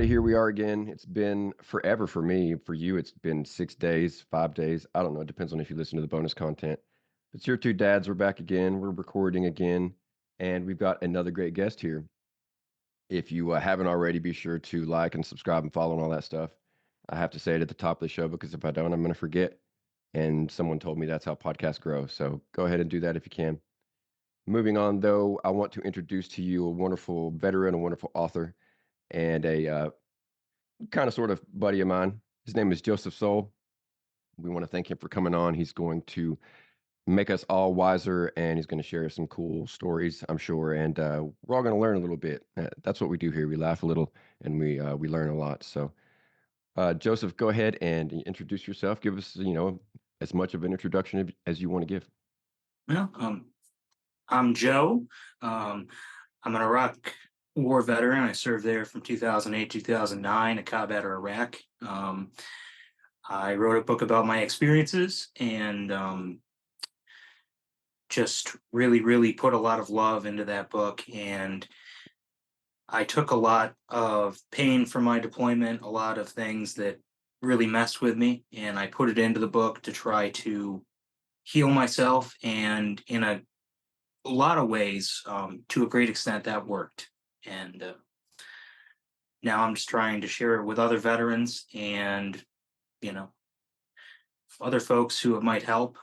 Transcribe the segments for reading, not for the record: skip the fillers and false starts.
everybody. Here we are again. It's been forever for me. For you, it's been 6 days, 5 days. I don't know. It depends on if you listen to the bonus content. It's your two dads. We're back again. We're recording again. And we've got another great guest here. If you haven't already, be sure to like and subscribe and follow and all that stuff. I have to say it at the top of the show because if I don't, I'm going to forget. And someone told me that's how podcasts grow. So go ahead and do that if you can. Moving on, though, I want to introduce to you a wonderful veteran, a wonderful author, and a kind of sort of buddy of mine. His name is Joseph Soel. We want to thank him for coming on. He's going to make us all wiser and he's going to share some cool stories, I'm sure. And we're all going to learn a little bit. That's what we do here. We laugh a little and we learn a lot. So, Joseph, go ahead and introduce yourself. Give us, as much of an introduction as you want to give. Well, I'm Joe. Um, I'm an Iraq War veteran. I served there from 2008 2009 at combat Iraq. I wrote a book about my experiences and just really put a lot of love into that book. And I took a lot of pain from my deployment, a lot of things that really messed with me, and I put it into the book to try to heal myself. And in a lot of ways, to a great extent, that worked. And now I'm just trying to share it with other veterans and, you know, other folks who it might help.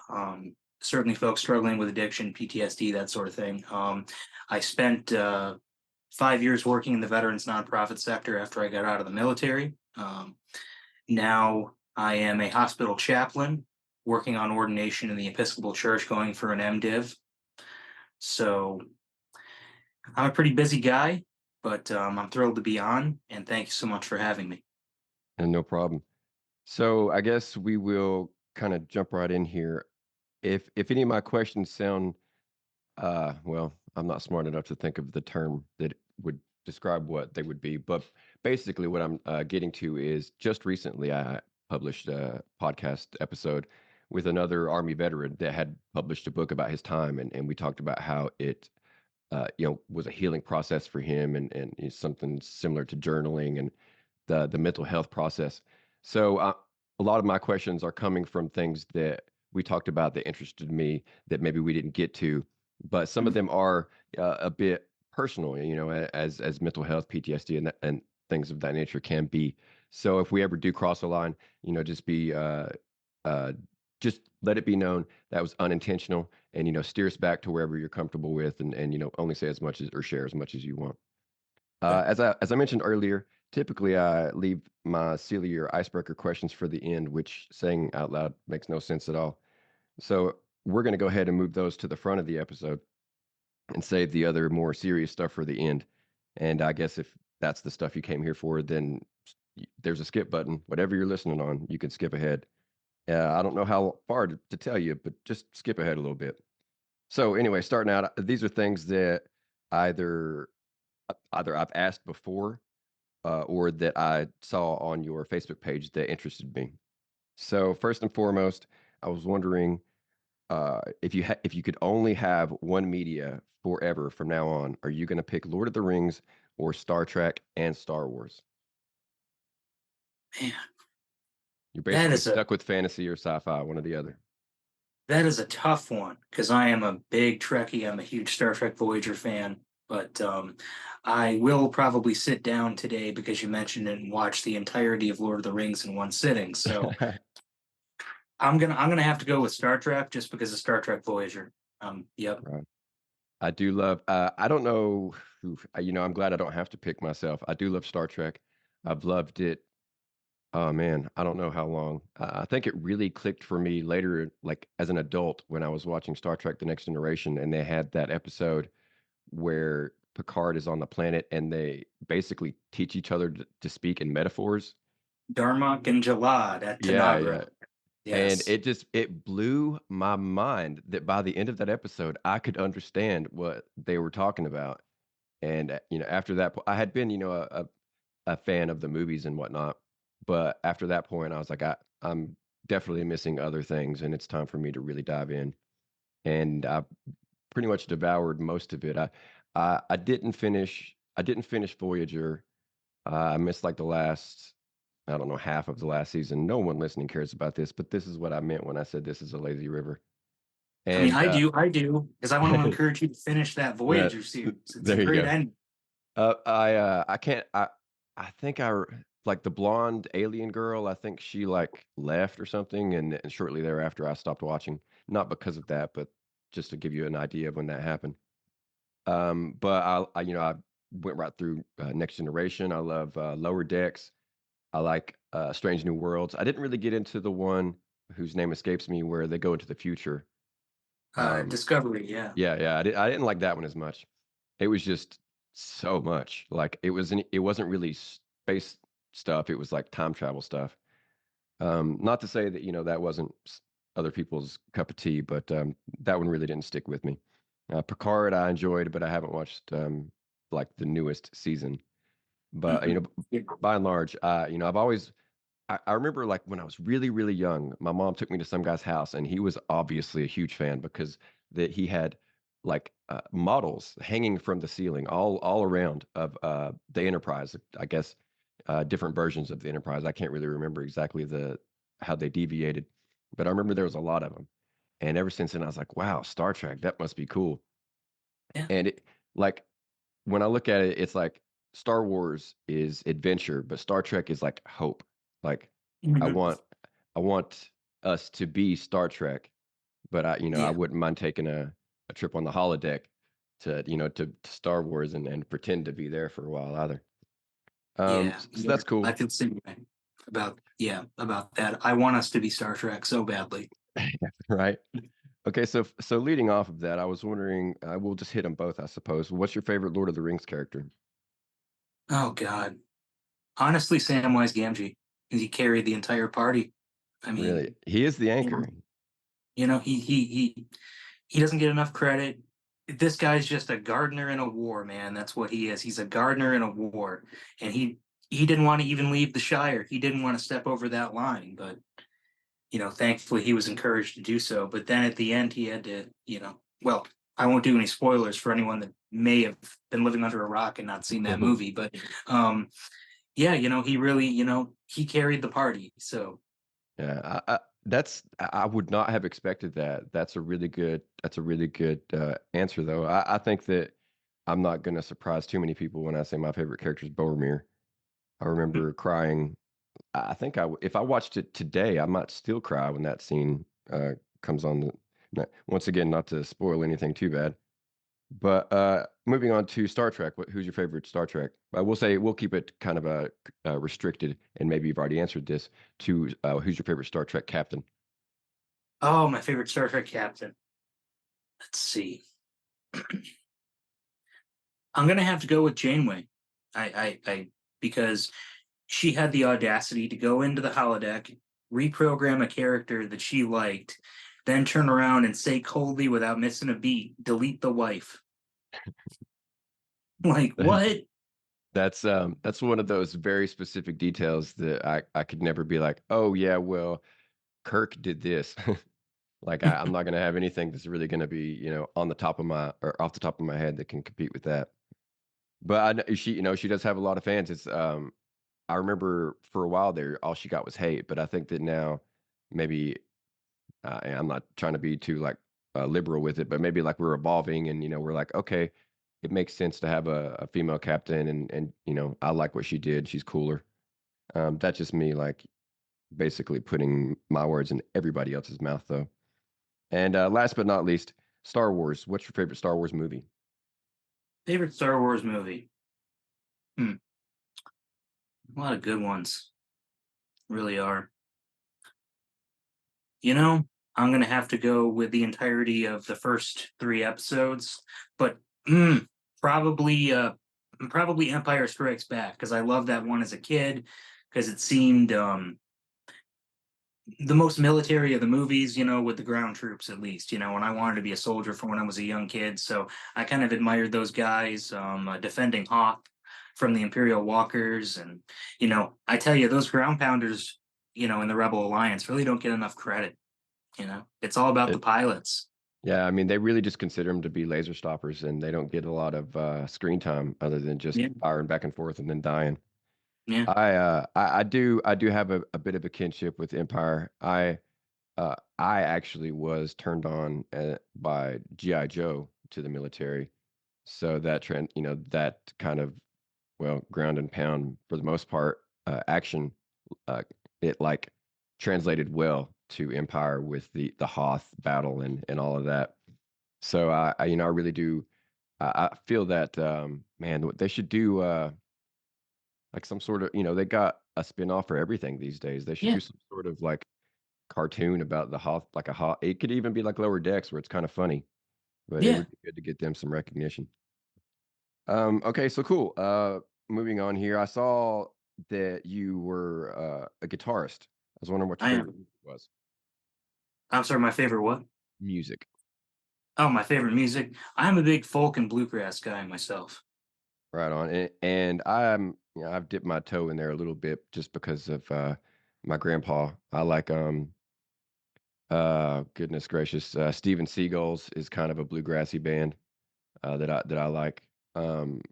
Certainly folks struggling with addiction, PTSD, that sort of thing. I spent 5 years working in the veterans nonprofit sector after I got out of the military. Now I am a hospital chaplain working on ordination in the Episcopal Church, going for an MDiv. So I'm a pretty busy guy, but I'm thrilled to be on, and thank you so much for having me. And no problem. So I guess we will kind of jump right in here. If any of my questions sound well, I'm not smart enough to think of the term that would describe what they would be, but basically, what I'm getting to is just recently I published a podcast episode with another Army veteran that had published a book about his time, and we talked about how it, was a healing process for him, and is something similar to journaling and the mental health process. So a lot of my questions are coming from things that we talked about that interested me that maybe we didn't get to, but some of Mm. them are a bit personal, as mental health, PTSD, and things of that nature can be. So if we ever do cross a line, just be uh, just let it be known that was unintentional, and steer us back to wherever you're comfortable with, and only say as much as or share as much as you want. Okay. As I mentioned earlier, typically I leave my silly or icebreaker questions for the end, which saying out loud makes no sense at all. So we're going to go ahead and move those to the front of the episode and save the other more serious stuff for the end. And I guess if that's the stuff you came here for, then there's a skip button. Whatever you're listening on, you can skip ahead. I don't know how far to tell you, but just skip ahead a little bit. So anyway, starting out, these are things that either either I've asked before or that I saw on your Facebook page that interested me. So first and foremost, I was wondering if you could only have one media forever from now on, are you going to pick Lord of the Rings or Star Trek and Star Wars? Man, You're that basically is a stuck with fantasy or sci-fi, one or the other. that is a tough one because I am a big Trekkie. I'm a huge Star Trek Voyager fan, but I will probably sit down today because you mentioned it and watch the entirety of Lord of the Rings in one sitting. So I'm gonna have to go with Star Trek just because of Star Trek Voyager. Yep. Right. I do love. I don't know. I'm glad I don't have to pick myself. I do love Star Trek. I've loved it. Oh man, I don't know how long. I think it really clicked for me later, like as an adult, when I was watching Star Trek: The Next Generation, and they had that episode where Picard is on the planet, and they basically teach each other to speak in metaphors. Darmok and Jalad at Yeah, yeah. Tanagra. And Yes. it blew my mind that by the end of that episode, I could understand what they were talking about. And after that, I had been, a fan of the movies and whatnot, but after that point, I was like, I'm definitely missing other things, and it's time for me to really dive in. And I pretty much devoured most of it. I didn't finish. I didn't finish Voyager. I missed like the last, I don't know, half of the last season. No one listening cares about this, but this is what I meant when I said this is a lazy river. I mean, And I do, because I want to encourage you to finish that that Voyager series. It's a there you great go. ending. I can't. I think like the blonde alien girl. I think she like left or something, and shortly thereafter I stopped watching. Not because of that, but just to give you an idea of when that happened. But I went right through Next Generation. I love Lower Decks. I like Strange New Worlds. I didn't really get into the one whose name escapes me, where they go into the future. Um, Discovery, yeah. yeah, yeah, I didn't like that one as much. It was just so much. Like it wasn't really space stuff. It was like time travel stuff. Not to say that, that wasn't other people's cup of tea, but that one really didn't stick with me. Picard I enjoyed, but I haven't watched like the newest season. But Hmm. Yeah. by and large, I've always I remember like when I was really, really young, my mom took me to some guy's house and he was obviously a huge fan because that he had like models hanging from the ceiling all around of the Enterprise. I guess different versions of the Enterprise. I can't really remember exactly the how they deviated, but I remember there was a lot of them. And ever since then, I was like, wow, Star Trek, that must be cool. Yeah. And like when I look at it, it's like Star Wars is adventure, but Star Trek is like hope. Like I Mhm. want I want us to be Star Trek, but I Yeah. wouldn't mind taking a trip on the holodeck to Star Wars and pretend to be there for a while either. Yeah. So Yeah. that's cool, I feel the same way about that. I want us to be Star Trek so badly. right? Okay, so leading off of that, I was wondering, we'll just hit them both, I suppose. What's your favorite Lord of the Rings character? Oh God. Honestly, Samwise Gamgee, he carried the entire party. I Really, mean, he is the you know, anchor. he doesn't get enough credit. This guy's just a gardener in a war, man. That's what he is. He's a gardener in a war, and he didn't want to even leave the Shire. He didn't want to step over that line, but thankfully he was encouraged to do so. But then at the end, he had to, well, I won't do any spoilers for anyone that may have been living under a rock and not seen that movie, but um, yeah, he really, he carried the party. So Yeah, I would not have expected that. That's a really good answer though. I think that I'm not gonna surprise too many people when I say my favorite character is Boromir. I remember crying. I think if I watched it today, I might still cry when that scene comes on. Once again, not to spoil anything too bad. But moving on to Star Trek, who's your favorite Star Trek? We'll keep it kind of restricted, and maybe you've already answered this. To who's your favorite Star Trek captain? oh, my favorite Star Trek captain. Let's see. I'm gonna have to go with Janeway. I because she had the audacity to go into the holodeck, reprogram a character that she liked, then turn around and say coldly without missing a beat, delete the wife. Like what? That's one of those very specific details that I could never be like, oh yeah, well Kirk did this. Like I'm not gonna have anything that's really gonna be on the top of my or off the top of my head that can compete with that. But she does have a lot of fans. It's I remember for a while there, all she got was hate. But I think that now maybe and I'm not trying to be too like liberal with it, but maybe like we're evolving and we're like, okay, it makes sense to have a female captain and I like what she did. She's cooler. That's just me like basically putting my words in everybody else's mouth though. And last but not least, Star Wars. What's your favorite Star Wars movie? Favorite Star Wars movie? Hmm, a lot of good ones, really are. You know, I'm gonna have to go with the entirety of the first three episodes, but mm, probably probably Empire Strikes Back because I loved that one as a kid because it seemed the most military of the movies, with the ground troops at least, and I wanted to be a soldier from when I was a young kid. So I kind of admired those guys defending Hoth from the Imperial Walkers. And, I tell you, those ground pounders, in the Rebel Alliance really don't get enough credit. It's all about the It, pilots. yeah, I mean they really just consider them to be laser stoppers, and they don't get a lot of screen time other than just Yeah. firing back and forth and then dying. Yeah, I do have a bit of a kinship with Empire. I actually was turned on by GI Joe to the military, so that trend, that kind of, well, ground and pound for the most part, action, uh, it like translated well to Empire with the Hoth battle and all of that. So I really do. I feel that, man, what they should do, like some sort of, they got a spin-off for everything these days. They should yeah, do some sort of like cartoon about the Hoth, like a Hoth. It could even be like Lower Decks, where it's kind of funny, but it yeah. would be good to get them some recognition. Okay, so cool. Moving on here, I saw that you were a guitarist. I was wondering what your I favorite am. music was. I'm sorry. My favorite what? Music, Oh, my favorite music. I'm a big folk and bluegrass guy myself. right on. And I've dipped my toe in there a little bit just because of my grandpa. I like goodness gracious, Steven Seagal's is kind of a bluegrassy band that I like. Um,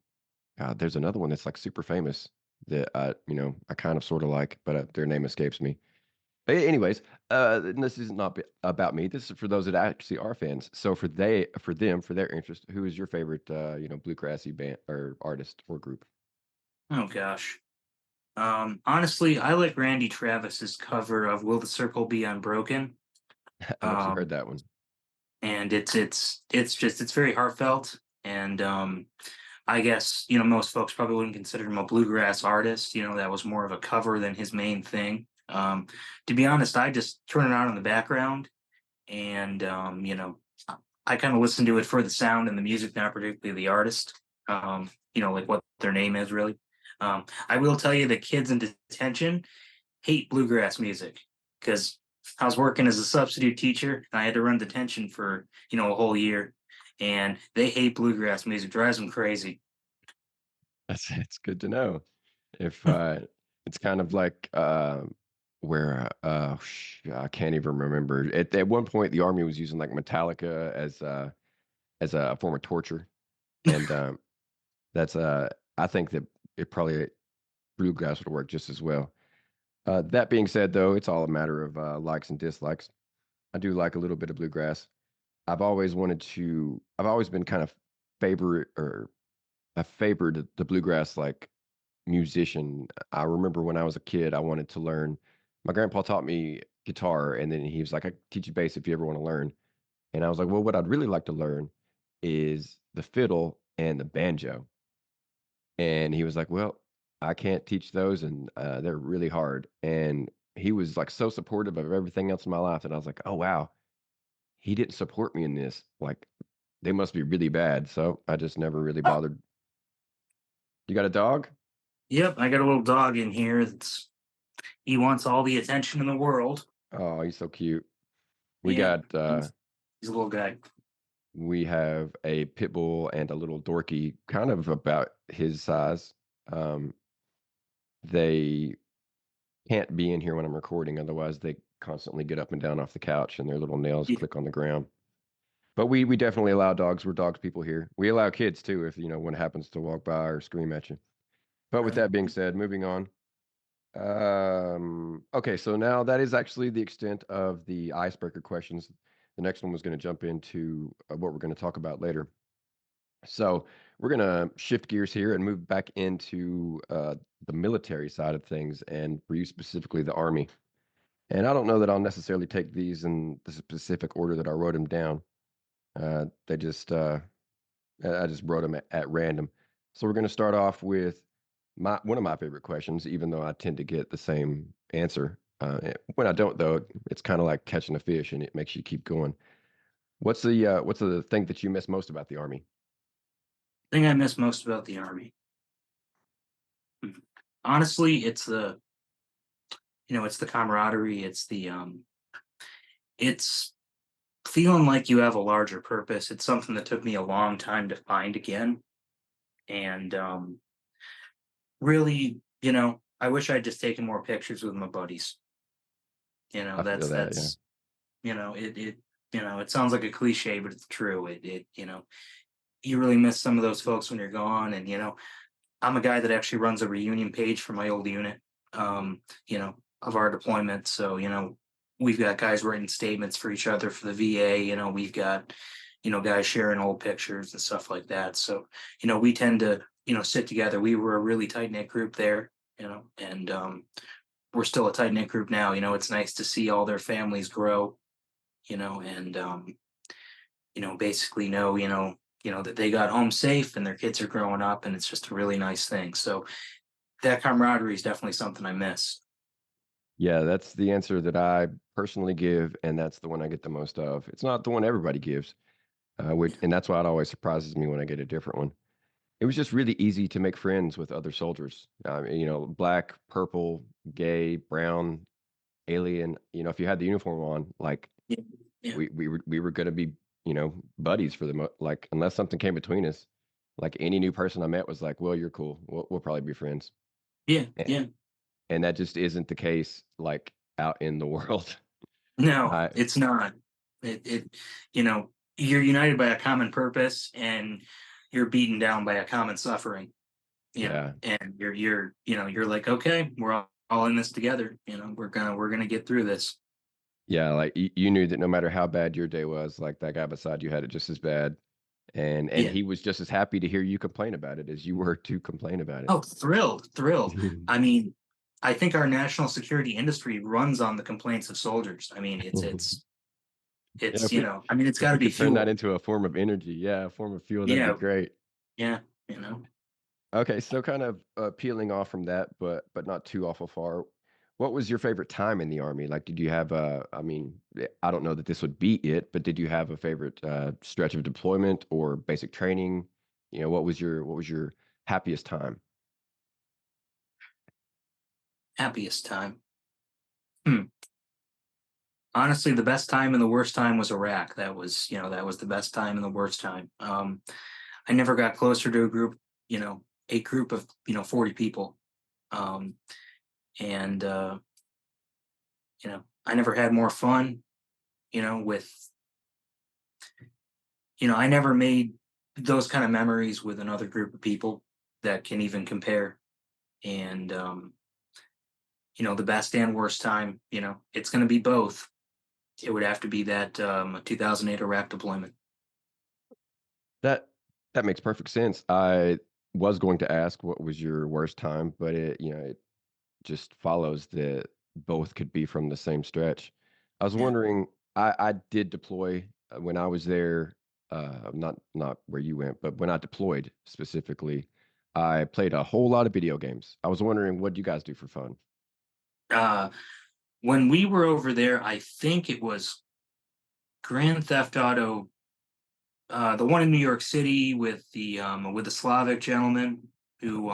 God, there's another one that's like super famous that I kind of sort of like, but their name escapes me. Anyways, this is not about me. This is for those that actually are fans. So for their interest, who is your favorite, bluegrassy band or artist or group? Oh gosh. Honestly, I like Randy Travis's cover of "Will the Circle Be Unbroken." I've actually heard Um, that one. and it's very heartfelt, and I guess most folks probably wouldn't consider him a bluegrass artist. That was more of a cover than his main thing. To be honest, I just turn it on in the background, and I kind of listen to it for the sound and the music, not particularly the artist. Like what their name is really. I will tell you that kids in detention hate bluegrass music because I was working as a substitute teacher and I had to run detention for a whole year, and they hate bluegrass music. Drives them crazy. That's it's good to know. If it's kind of like where I can't even remember. At one point, the army was using like Metallica as a form of torture, and that's I think that it probably bluegrass would work just as well. That being said, though, it's all a matter of likes and dislikes. I do like a little bit of bluegrass. I've always been kind of favorite or I favored the bluegrass like musician. I remember when I was a kid, I wanted to learn. My grandpa taught me guitar, and then he was like, "I can teach you bass if you ever want to learn." And I was like, "Well, what I'd really like to learn is the fiddle and the banjo." And he was like, "Well, I can't teach those, and they're really hard." And he was like so supportive of everything else in my life that I was like, "Oh wow, he didn't support me in this. Like, they must be really bad." So I just never really Oh, bothered. You got a dog? yep, I got a little dog in here. He wants all the attention in the world. Oh, he's so cute. We Yeah, got he's a little guy. we have a pit bull and a little dorky, kind of about his size. Um, they can't be in here when I'm recording, otherwise they constantly get up and down off the couch and their little nails Yeah, click on the ground. But we definitely allow dogs. We're dogs people here. We allow kids too if one happens to walk by or scream at you. But with that being said, moving on. Okay, so now that is actually the extent of the icebreaker questions. The next one was going to jump into what we're going to talk about later. So we're going to shift gears here and move back into the military side of things, and for you specifically, the Army. And I don't know that I'll necessarily take these in the specific order that I wrote them down. They just I just wrote them at random. So we're going to start off with my one of my favorite questions, even though I tend to get the same answer. When I don't, though, it's kind of like catching a fish, and it makes you keep going. What's the thing that you miss most about the Army? thing I miss most about the army. Mhm. Honestly, it's the camaraderie. It's feeling like you have a larger purpose. It's something that took me a long time to find again, and really, I wish I'd just taken more pictures with my buddies. I feel that, yeah. That's it sounds like a cliche, but it's true. You really miss some of those folks when you're gone, and I'm a guy that actually runs a reunion page for my old unit, of our deployment. So, we've got guys writing statements for each other for the VA. We've got, guys sharing old pictures and stuff like that. So, we tend to, sit together. We were a really tight knit group there, and we're still a tight knit group now. It's nice to see all their families grow, and basically know, that they got home safe and their kids are growing up, and it's just a really nice thing. So that camaraderie is definitely something I miss. Yeah, that's the answer that I personally give, and that's the one I get the most of. It's not the one everybody gives, and that's why it always surprises me when I get a different one. It was just really easy to make friends with other soldiers. Black, purple, gay, brown, alien. If you had the uniform on, like Yeah, yeah, we were gonna be, buddies for like unless something came between us. Like any new person I met was like, well, you're cool. We'll probably be friends. yeah, And, yeah. and that just isn't the case like out in the world. No, I it's not. You're united by a common purpose, and you're beaten down by a common suffering. Yeah. And you're like, okay, we're all in this together. We're gonna get through this. Yeah, like you knew that no matter how bad your day was, like that guy beside you had it just as bad, and Yeah. he was just as happy to hear you complain about it as you were to complain about it. Oh, thrilled, thrilled. I mean, I think our national security industry runs on the complaints of soldiers. I mean, Yeah, it's I mean, it's got if to we be could turn that fuel. into a form of energy, yeah, a form of fuel, that'd be Yeah, great. yeah, you know. Okay, so kind of peeling off from that, but not too awful far. What was your favorite time in the army? Like, did you have I mean, I don't know that this would be it, but did you have a favorite stretch of deployment or basic training? What was your happiest time? Happiest time. Hmm. Honestly, the best time and the worst time was Iraq. That was the best time and the worst time. I never got closer to a group of 40 people. Um, and I never had more fun, with I never made those kind of memories with another group of people that can even compare. And the best and worst time, it's going to be both. It would have to be that 2008 Iraq deployment. That that makes perfect sense. I was going to ask what was your worst time, but it just follows that both could be from the same stretch. I was Yeah. wondering, I did deploy when I was there, not where you went, but when I deployed specifically, I played a whole lot of video games. I was wondering, what do you guys do for fun? Uh, when we were over there, I think it was Grand Theft Auto, the one in New York City with the Slavic gentleman who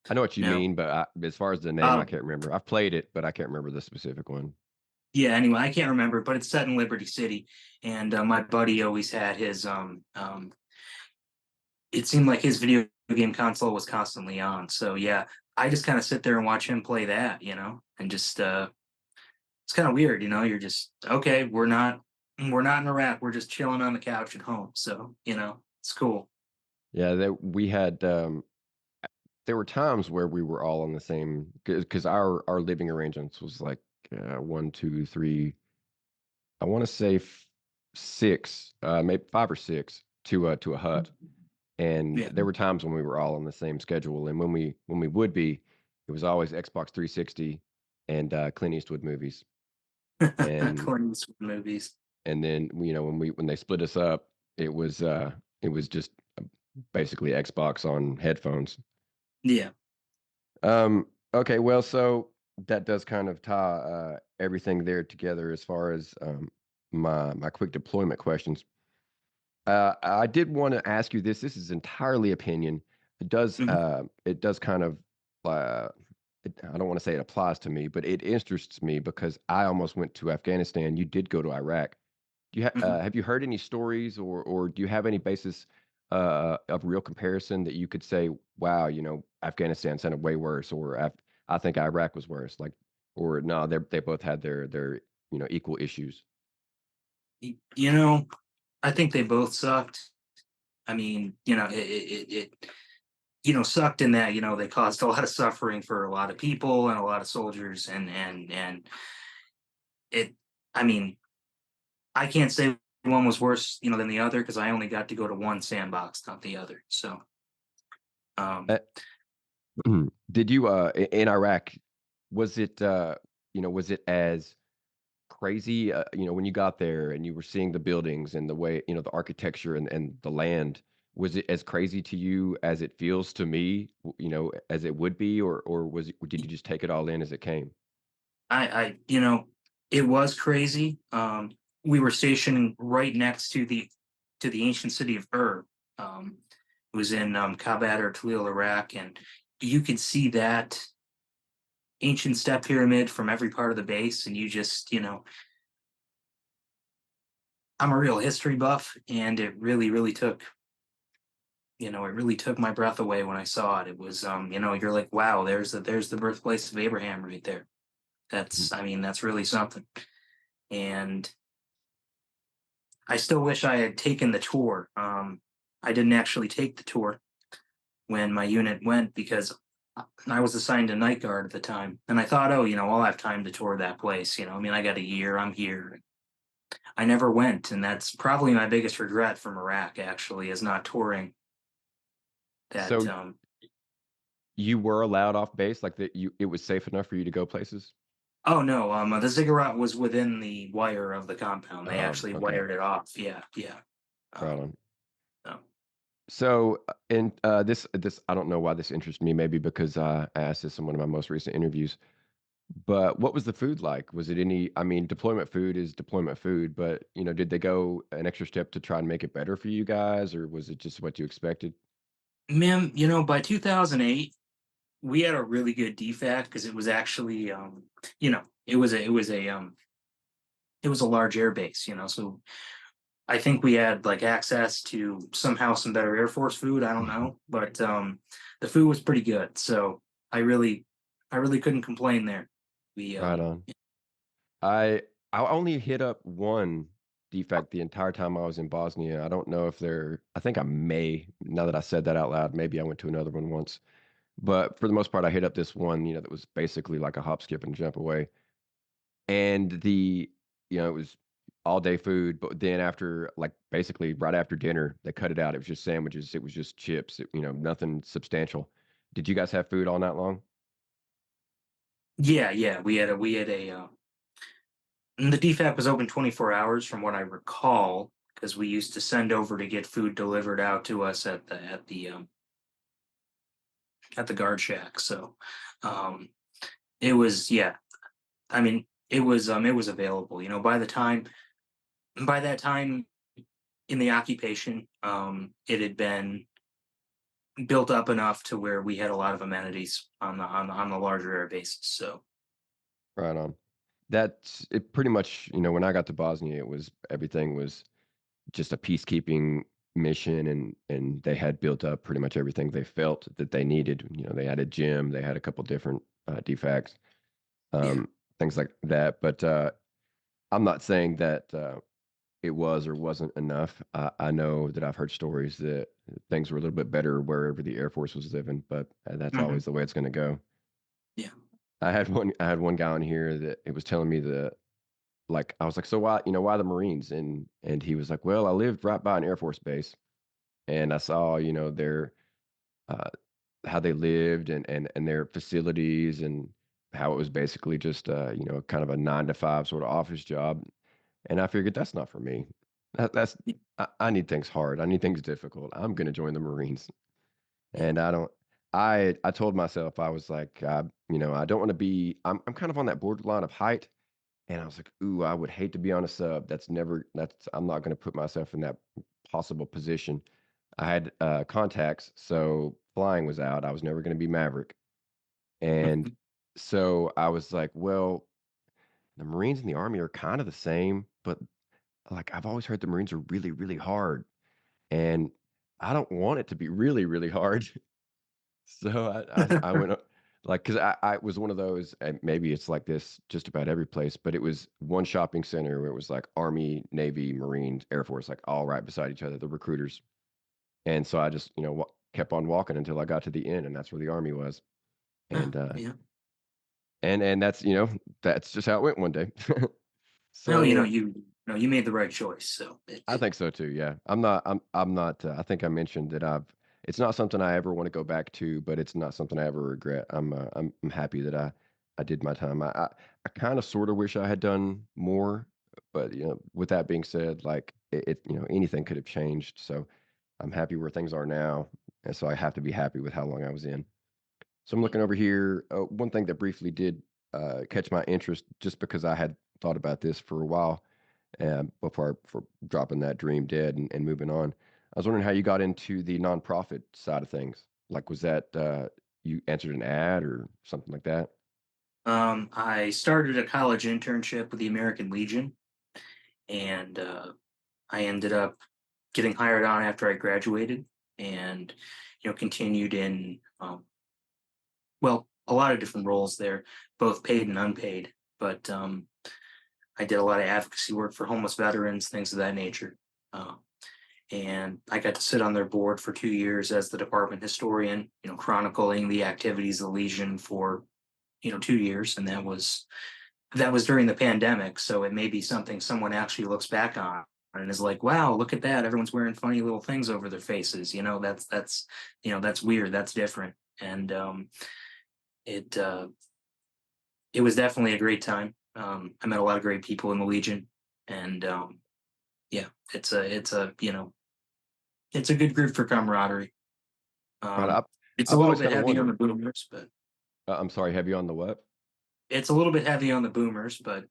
I know what you you know mean, but as far as the name, I uh can't remember. I've played it, but I can't remember the specific one. yeah, anyway, I can't remember, but it's set in Liberty City, and my buddy always had his it seemed like his video game console was constantly on. So yeah, I just kind of sit there and watch him play that, and just it's kind of weird, you're just okay, we're not in Iraq, we're just chilling on the couch at home. So, it's cool. Yeah, that we had. There were times where we were all on the same because our living arrangements was like one, two, three. I want to say six, maybe five or six to a hut. And Yeah. there were times when we were all on the same schedule, and when we would be, it was always Xbox 360 and Clint Eastwood movies. And Clint Eastwood movies. and then when they split us up, it was just basically Xbox on headphones. Yeah. Okay, well, so that does kind of tie everything there together as far as my quick deployment questions. I did want to ask you this. This is entirely opinion. Mhm. It does kind of uh, I don't want to say it applies to me, but it interests me because I almost went to Afghanistan. You did go to Iraq. Mhm. Have you heard any stories, or do you have any basis of real comparison that you could say, wow, Afghanistan sounded way worse, or I think Iraq was worse, like, or no, they both had their equal issues. You know, I think they both sucked. I mean, sucked in that, they caused a lot of suffering for a lot of people and a lot of soldiers, and it. I mean, I can't say one was worse, than the other because I only got to go to one sandbox, not the other. So, um, Uh, did you in Iraq, was it was it as crazy, when you got there and you were seeing the buildings and the way, the architecture and the land, was it as crazy to you as it feels to me, as it would be, or did you just take it all in as it came? it was crazy. We were stationed right next to the ancient city of Ur. It was in Kabat or Tallil, Iraq, and you could see that ancient step pyramid from every part of the base, and I'm a real history buff, and it really took my breath away when I saw it. It was, you're like, wow, there's the birthplace of Abraham right there. Mhm. I mean, that's really something. And I still wish I had taken the tour. I didn't actually take the tour when my unit went because I was assigned to night guard at the time, and I thought, oh, I'll have time to tour that place. I mean, I got a year. I'm here. I never went, and that's probably my biggest regret from Iraq. Actually, is not touring that. So you were allowed off base, like that it was safe enough for you to go places? Oh no, the ziggurat was within the wire of the compound. They Oh, actually okay. wired it off. Yeah, yeah. Right Um, on. no. So, and this I don't know why this interests me, maybe because I asked this in one of my most recent interviews. But what was the food like? Was it any, I mean, deployment food is deployment food, but did they go an extra step to try and make it better for you guys, or was it just what you expected? Ma'am, by 2008, we had a really good DFAC because it was actually, it was a large air base, so I think we had like access to somehow some better Air Force food. I don't know, but the food was pretty good. So I really, I really couldn't complain there. We, Right on. I I only hit up one defect the entire time I was in Bosnia. I don't know if they're, I think I may, now that I said that out loud, maybe I went to another one once. But for the most part, I hit up this one, that was basically like a hop, skip, and jump away. And it was all day food, but then after, like, basically right after dinner, they cut it out. It was just sandwiches. It was just chips, nothing substantial. Did you guys have food all night long? yeah, yeah, and the DFAC was open 24 hours from what I recall, because we used to send over to get food delivered out to us at the guard shack. So, um, it was, yeah, I mean, it was available, by that time in the occupation, it had been built up enough to where we had a lot of amenities on the larger air bases. So Right on. That's it pretty much, when I got to Bosnia, everything was just a peacekeeping mission, and they had built up pretty much everything they felt that they needed. They had a gym, they had a couple different defects, yeah. um, things like that. But I'm not saying that it was or wasn't enough. I know that I've heard stories that things were a little bit better wherever the Air Force was living, but that's Hmm. always the way it's going to go. Yeah. I had one guy on here that it was telling me that, like, I was like, so why the Marines? And he was like, well, I lived right by an Air Force base, and I saw their uh, how they lived and their facilities, and how it was basically just kind of a 9 to 5 sort of office job. And I figured that's not for me. That's I need things hard. I need things difficult. I'm gonna join the Marines. Yeah. And I don't. I told myself, I was like, I don't want to be. I'm kind of on that borderline of height, and I was like, ooh, I would hate to be on a sub. I'm not going to put myself in that possible position. I had contacts, so flying was out. I was never going to be Maverick. And so I was like, well, the Marines and the Army are kind of the same, but, like, I've always heard the Marines are really, really hard. And I don't want it to be really, really hard. So I went, like, because I was one of those, and maybe it's like this just about every place, but it was one shopping center where it was like Army, Navy, Marines, Air Force, like all right beside each other, the recruiters. And so I just, kept on walking until I got to the end, and that's where the army was. Oh, And yeah. and that's that's just how it went one day. Well, So you made the right choice. So I think so too, yeah. I'm not, I think I mentioned that it's not something I ever wanna go back to, but it's not something I ever regret. I'm happy that I did my time. I kinda sorta wish I had done more, but, with that being said, like, anything could have changed, so I'm happy where things are now, and so I have to be happy with how long I was in. So I'm yeah. looking over here, one thing that briefly did, catch my interest just because I had thought about this for a while before for dropping that dream dead and moving on. I was wondering how you got into the nonprofit side of things. Like, was that you answered an ad or something like that? I started a college internship with the American Legion, and I ended up getting hired on after I graduated, and continued in well, a lot of different roles there, both paid and unpaid. But I did a lot of advocacy work for homeless veterans, things of that nature. Uh, and I got to sit on their board for 2 years as the department historian, chronicling the activities of the Legion for 2 years, and that was during the pandemic, so it may be something someone actually looks back on and is like, "Wow, look at that! Everyone's wearing funny little things over their faces." That's weird. That's different, and it it was definitely a great time. I met a lot of great people in the Legion, and yeah, it's a good group for camaraderie. Right. Um, it's a I've little always bit kind of heavy on wondered. the boomers, but I'm sorry. Have you on the what? it's a little bit heavy on the boomers, but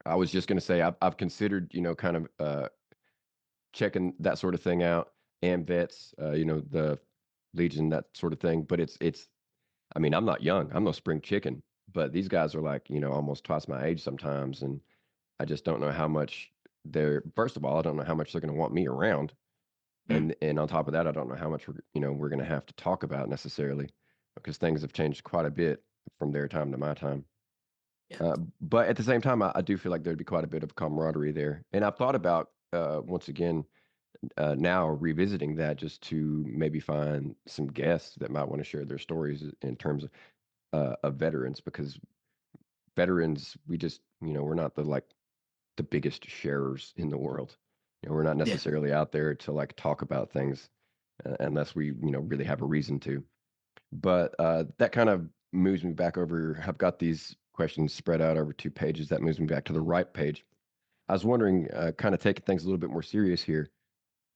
I was just going to say I've considered kind of checking that sort of thing out and vets, the Legion, that sort of thing. But it's I mean, I'm not young. I'm no spring chicken, but these guys are like, almost twice my age sometimes. And I just don't know how much first of all, I don't know how much they're going to want me around. mm, And on top of that, I don't know how much we're going to have to talk about necessarily because things have changed quite a bit from their time to my time. yeah, But at the same time, I do feel like there'd be quite a bit of camaraderie there. And I've thought about, once again, now revisiting that just to maybe find some guests that might want to share their stories in terms of veterans because veterans, we just, we're not the biggest sharers in the world. We're not yeah. necessarily out there to like talk about things unless we, really have a reason to. But that kind of moves me back over. I've got these questions spread out over 2 pages. That moves me back to the right page. I was wondering, kind of taking things a little bit more serious here.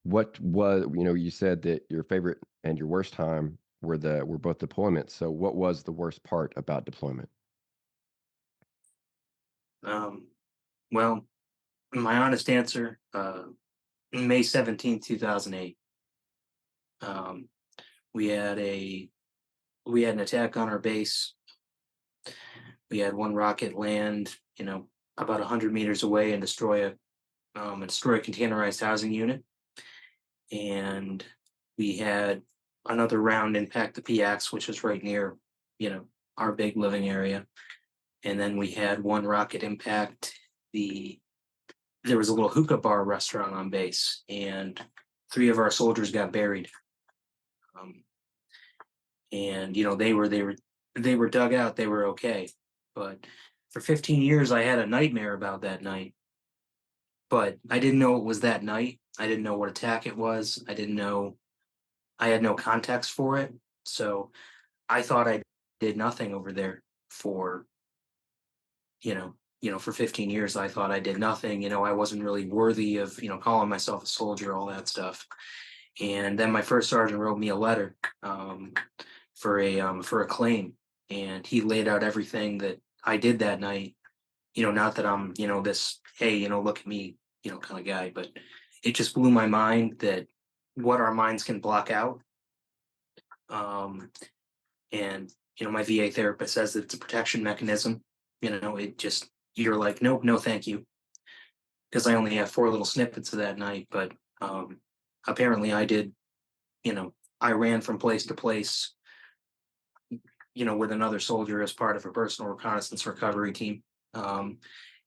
What was, you said that your favorite and your worst time were both deployments. So what was the worst part about deployment? Um, well, my honest answer, May 17th, 2008. Um, we had a we had an attack on our base. We had one rocket land, about 100 meters away and destroy a containerized housing unit, and we had another round impact the PX, which was right near, you know, our big living area, and then we had one rocket impact the. There was a little hookah bar restaurant on base, and three of our soldiers got buried. Um, and they were dug out. They were okay, but for 15 years I had a nightmare about that night. But I didn't know it was that night. I didn't know what attack it was. I didn't know. I had no context for it. So I thought I did nothing over there for for 15 years. I thought I did nothing. I wasn't really worthy of calling myself a soldier, all that stuff. And then my first sergeant wrote me a letter, for a claim, and he laid out everything that I did that night. Not that I'm this, hey, look at me, kind of guy, but it just blew my mind that what our minds can block out. Um, and my VA therapist says that it's a protection mechanism. It just you're like, nope, no, thank you, because I only have four little snippets of that night, but apparently I did. I ran from place to place, with another soldier as part of a personal reconnaissance recovery team. Um,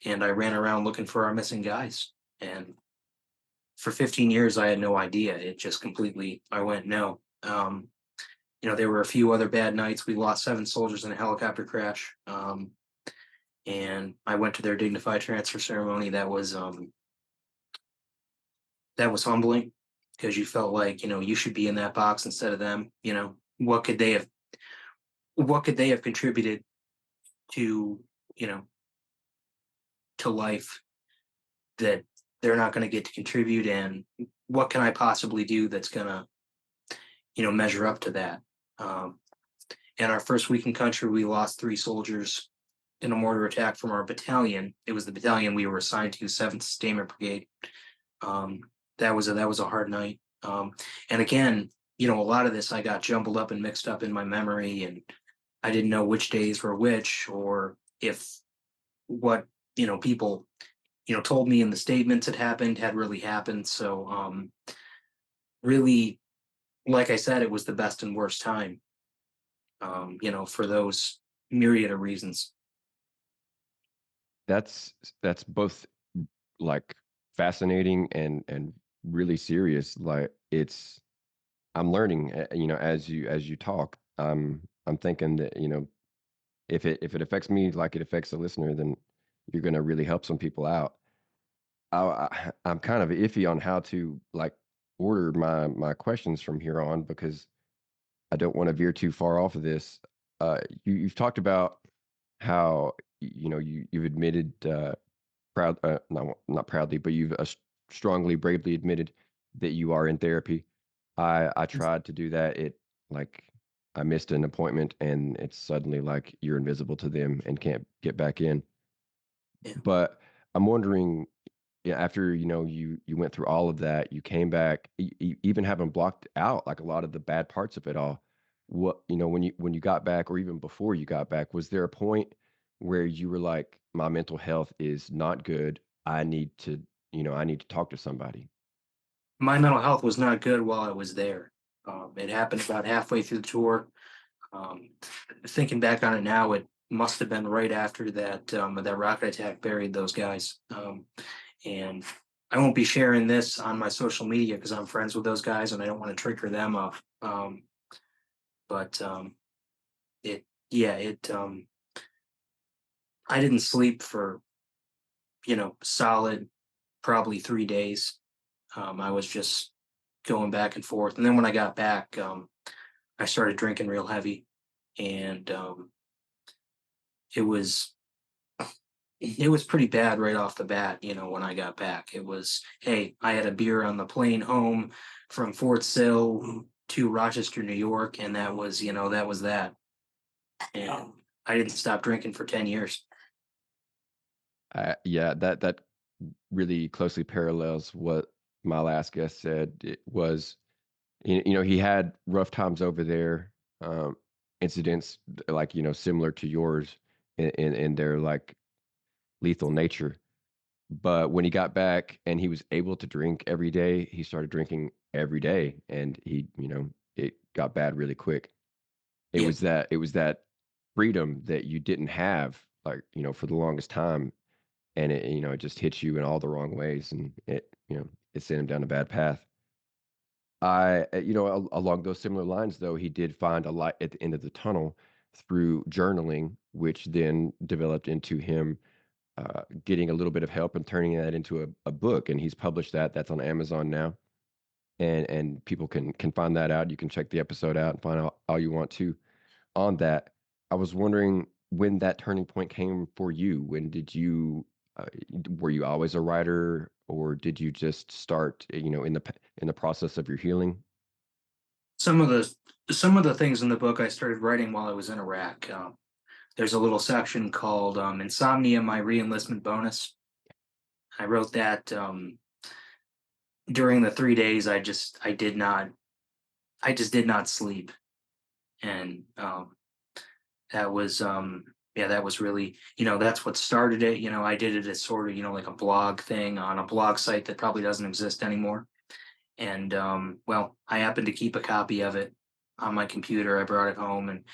and I ran around looking for our missing guys. And for 15 years, I had no idea. It just completely, I went no. There were a few other bad nights. We lost 7 soldiers in a helicopter crash. And I went to their dignified transfer ceremony. That was humbling because you felt like, you should be in that box instead of them. What could they have contributed to, you know, to life that they're not going to get to contribute, and what can I possibly do that's going to, measure up to that? Um, in our first week in country, we lost 3 soldiers in a mortar attack from our battalion. It was the battalion we were assigned to, 7th Sustainment Brigade. Um, that was a hard night. And again, a lot of this I got jumbled up and mixed up in my memory, and I didn't know which days were which, or if what people told me in the statements had really happened. So really, like I said, it was the best and worst time. For those myriad of reasons. That's both like fascinating and really serious. Like I'm learning, as you talk. I'm thinking that, if it affects me like it affects the listener, then you're gonna really help some people out. I'm kind of iffy on how to like order my questions from here on because I don't want to veer too far off of this. You've talked about how you've admitted not proudly, but you've strongly, bravely admitted that you are in therapy. I tried to do that. Like I missed an appointment, and it's suddenly like you're invisible to them and can't get back in. Yeah. But I'm wondering, yeah, after you went through all of that, you came back, even having blocked out like a lot of the bad parts of it all. What when you got back, or even before you got back, was there a point where you were like, my mental health is not good. I need to talk to somebody. My mental health was not good while I was there. It happened about halfway through the tour. Um, Thinking back on it now, it must have been right after that rocket attack buried those guys. And I won't be sharing this on my social media because I'm friends with those guys and I don't want to trigger them up. But it, yeah, it. I didn't sleep for solid probably 3 days. I was just going back and forth, and then when I got back, I started drinking real heavy, and it was it was pretty bad right off the bat. When I got back, it was, hey, I had a beer on the plane home from Fort Sill to Rochester, New York, and that was that. And I didn't stop drinking for 10 years. Yeah, that really closely parallels what my last guest said. It was, he had rough times over there, incidents like, similar to yours in their like lethal nature. But when he got back and he was able to drink every day, he started drinking every day, and it got bad really quick. Yeah, It was that freedom that you didn't have, like, for the longest time, and it just hits you in all the wrong ways, and it sent him down a bad path. Along those similar lines, though, he did find a light at the end of the tunnel through journaling, which then developed into him getting a little bit of help and turning that into a book. And he's published that. That's on Amazon now, and people can find that out. You can check the episode out and find out all you want to on that. I was wondering when that turning point came for you. When did you were you always a writer, or did you just start, in the process of your healing? some of the things in the book I started writing while I was in Iraq. There's a little section called "Insomnia: My Reenlistment Bonus." I wrote that during the 3 days. I just did not sleep, and that was yeah, that was really, that's what started it. I did it as sort of, like a blog thing on a blog site that probably doesn't exist anymore. And well, I happened to keep a copy of it on my computer. I brought it home, and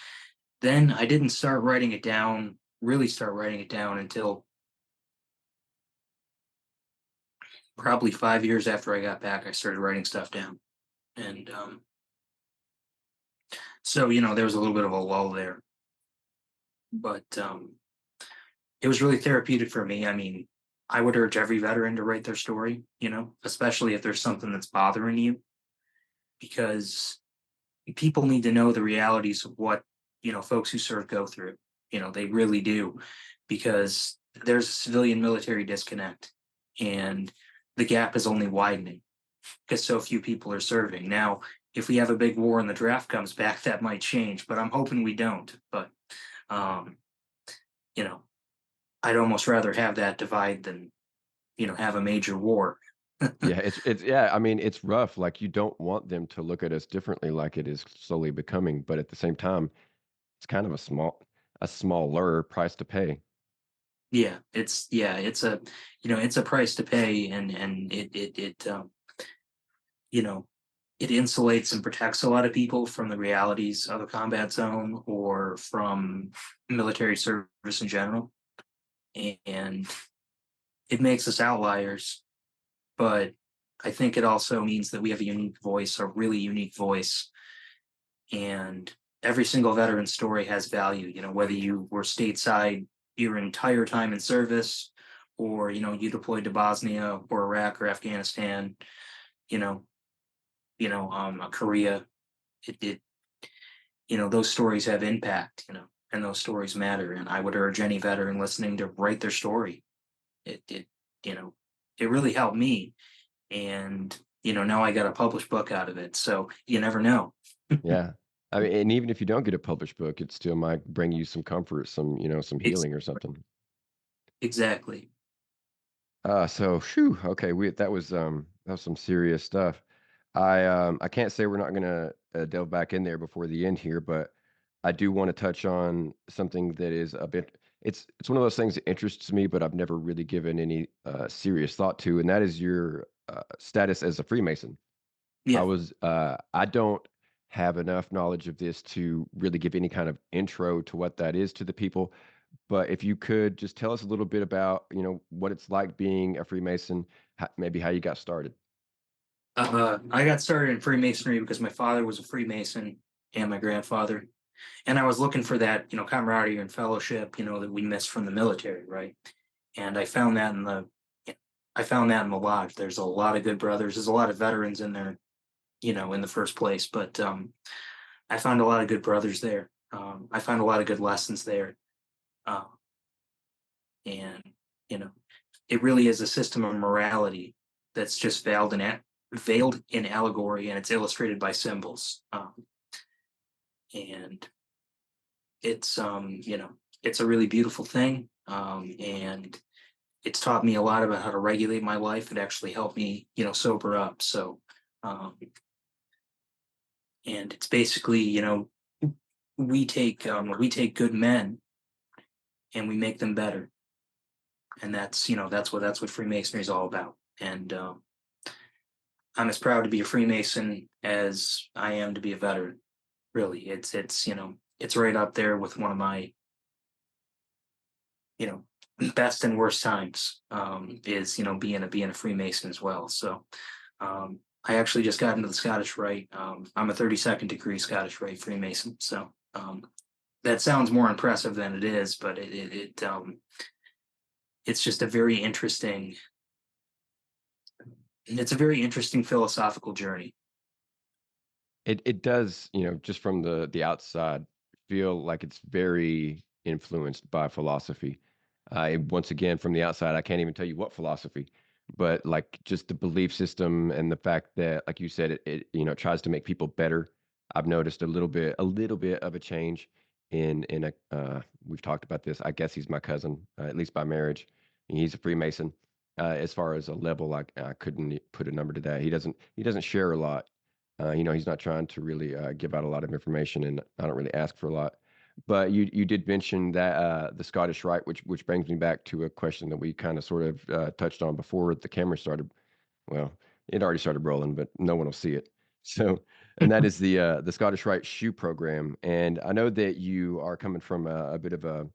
then I didn't really start writing it down until probably 5 years after I got back, I started writing stuff down, and so there was a little bit of a lull there, but it was really therapeutic for me. I mean, I would urge every veteran to write their story, especially if there's something that's bothering you, because people need to know the realities of what folks who serve go through. They really do, because there's a civilian military disconnect, and the gap is only widening because so few people are serving. Now, if we have a big war and the draft comes back, that might change, but I'm hoping we don't. But um, you know, I'd almost rather have that divide than have a major war. Yeah, it's yeah, I mean, it's rough, like, you don't want them to look at us differently like it is slowly becoming, but at the same time, it's kind of a smaller price to pay. It's a price to pay, and you know it insulates and protects a lot of people from the realities of a combat zone or from military service in general, and it makes us outliers. But I think it also means that we have a unique voice, a really unique voice, and every single veteran story has value. Whether you were stateside your entire time in service, or you deployed to Bosnia or Iraq or Afghanistan, you know, Korea. Those stories have impact. And those stories matter. And I would urge any veteran listening to write their story. It you know, it really helped me, and now I got a published book out of it. So you never know. Yeah. I mean, and even if you don't get a published book, it still might bring you some comfort, some Ex- healing or something. exactly. So whew, okay, that was some serious stuff. I can't say we're not gonna delve back in there before the end here, but I do want to touch on something that is a bit it's one of those things that interests me, but I've never really given any serious thought to, and that is your status as a Freemason. Yeah. I don't have enough knowledge of this to really give any kind of intro to what that is to the people. But if you could just tell us a little bit about, what it's like being a Freemason, maybe how you got started. I got started in Freemasonry because my father was a Freemason and my grandfather, and I was looking for that, camaraderie and fellowship, that we missed from the military, right? And I found that in the lodge. There's a lot of good brothers. There's a lot of veterans in there, in the first place, but I found a lot of good brothers there. I found a lot of good lessons there, um, and you know, it really is a system of morality that's just veiled in allegory, and it's illustrated by symbols. And it's a really beautiful thing, and it's taught me a lot about how to regulate my life. It actually helped me, sober up. So, um, and it's basically, we take good men and we make them better, and that's what Freemasonry is all about. And I'm as proud to be a Freemason as I am to be a veteran. Really, it's right up there with one of my you know best and worst times. Is being a Freemason as well. So I actually just got into the Scottish Rite. I'm a 32nd degree Scottish Rite Freemason. So that sounds more impressive than it is, but it's just a very interesting. It's a very interesting philosophical journey. It does, just from the outside, feel like it's very influenced by philosophy. Once again, from the outside, I can't even tell you what philosophy, but like just the belief system and the fact that, like you said, it tries to make people better. I've noticed a little bit of a change in a. We've talked about this. I guess he's my cousin, at least by marriage. He's a Freemason. As far as a level, I couldn't put a number to that. He doesn't share a lot. He's not trying to really give out a lot of information, and I don't really ask for a lot. But you did mention that the Scottish Rite, which brings me back to a question that we kind of sort of touched on before the camera started. Well, it already started rolling, but no one will see it. So, and that is the Scottish Rite shoe program. And I know that you are coming from a bit of a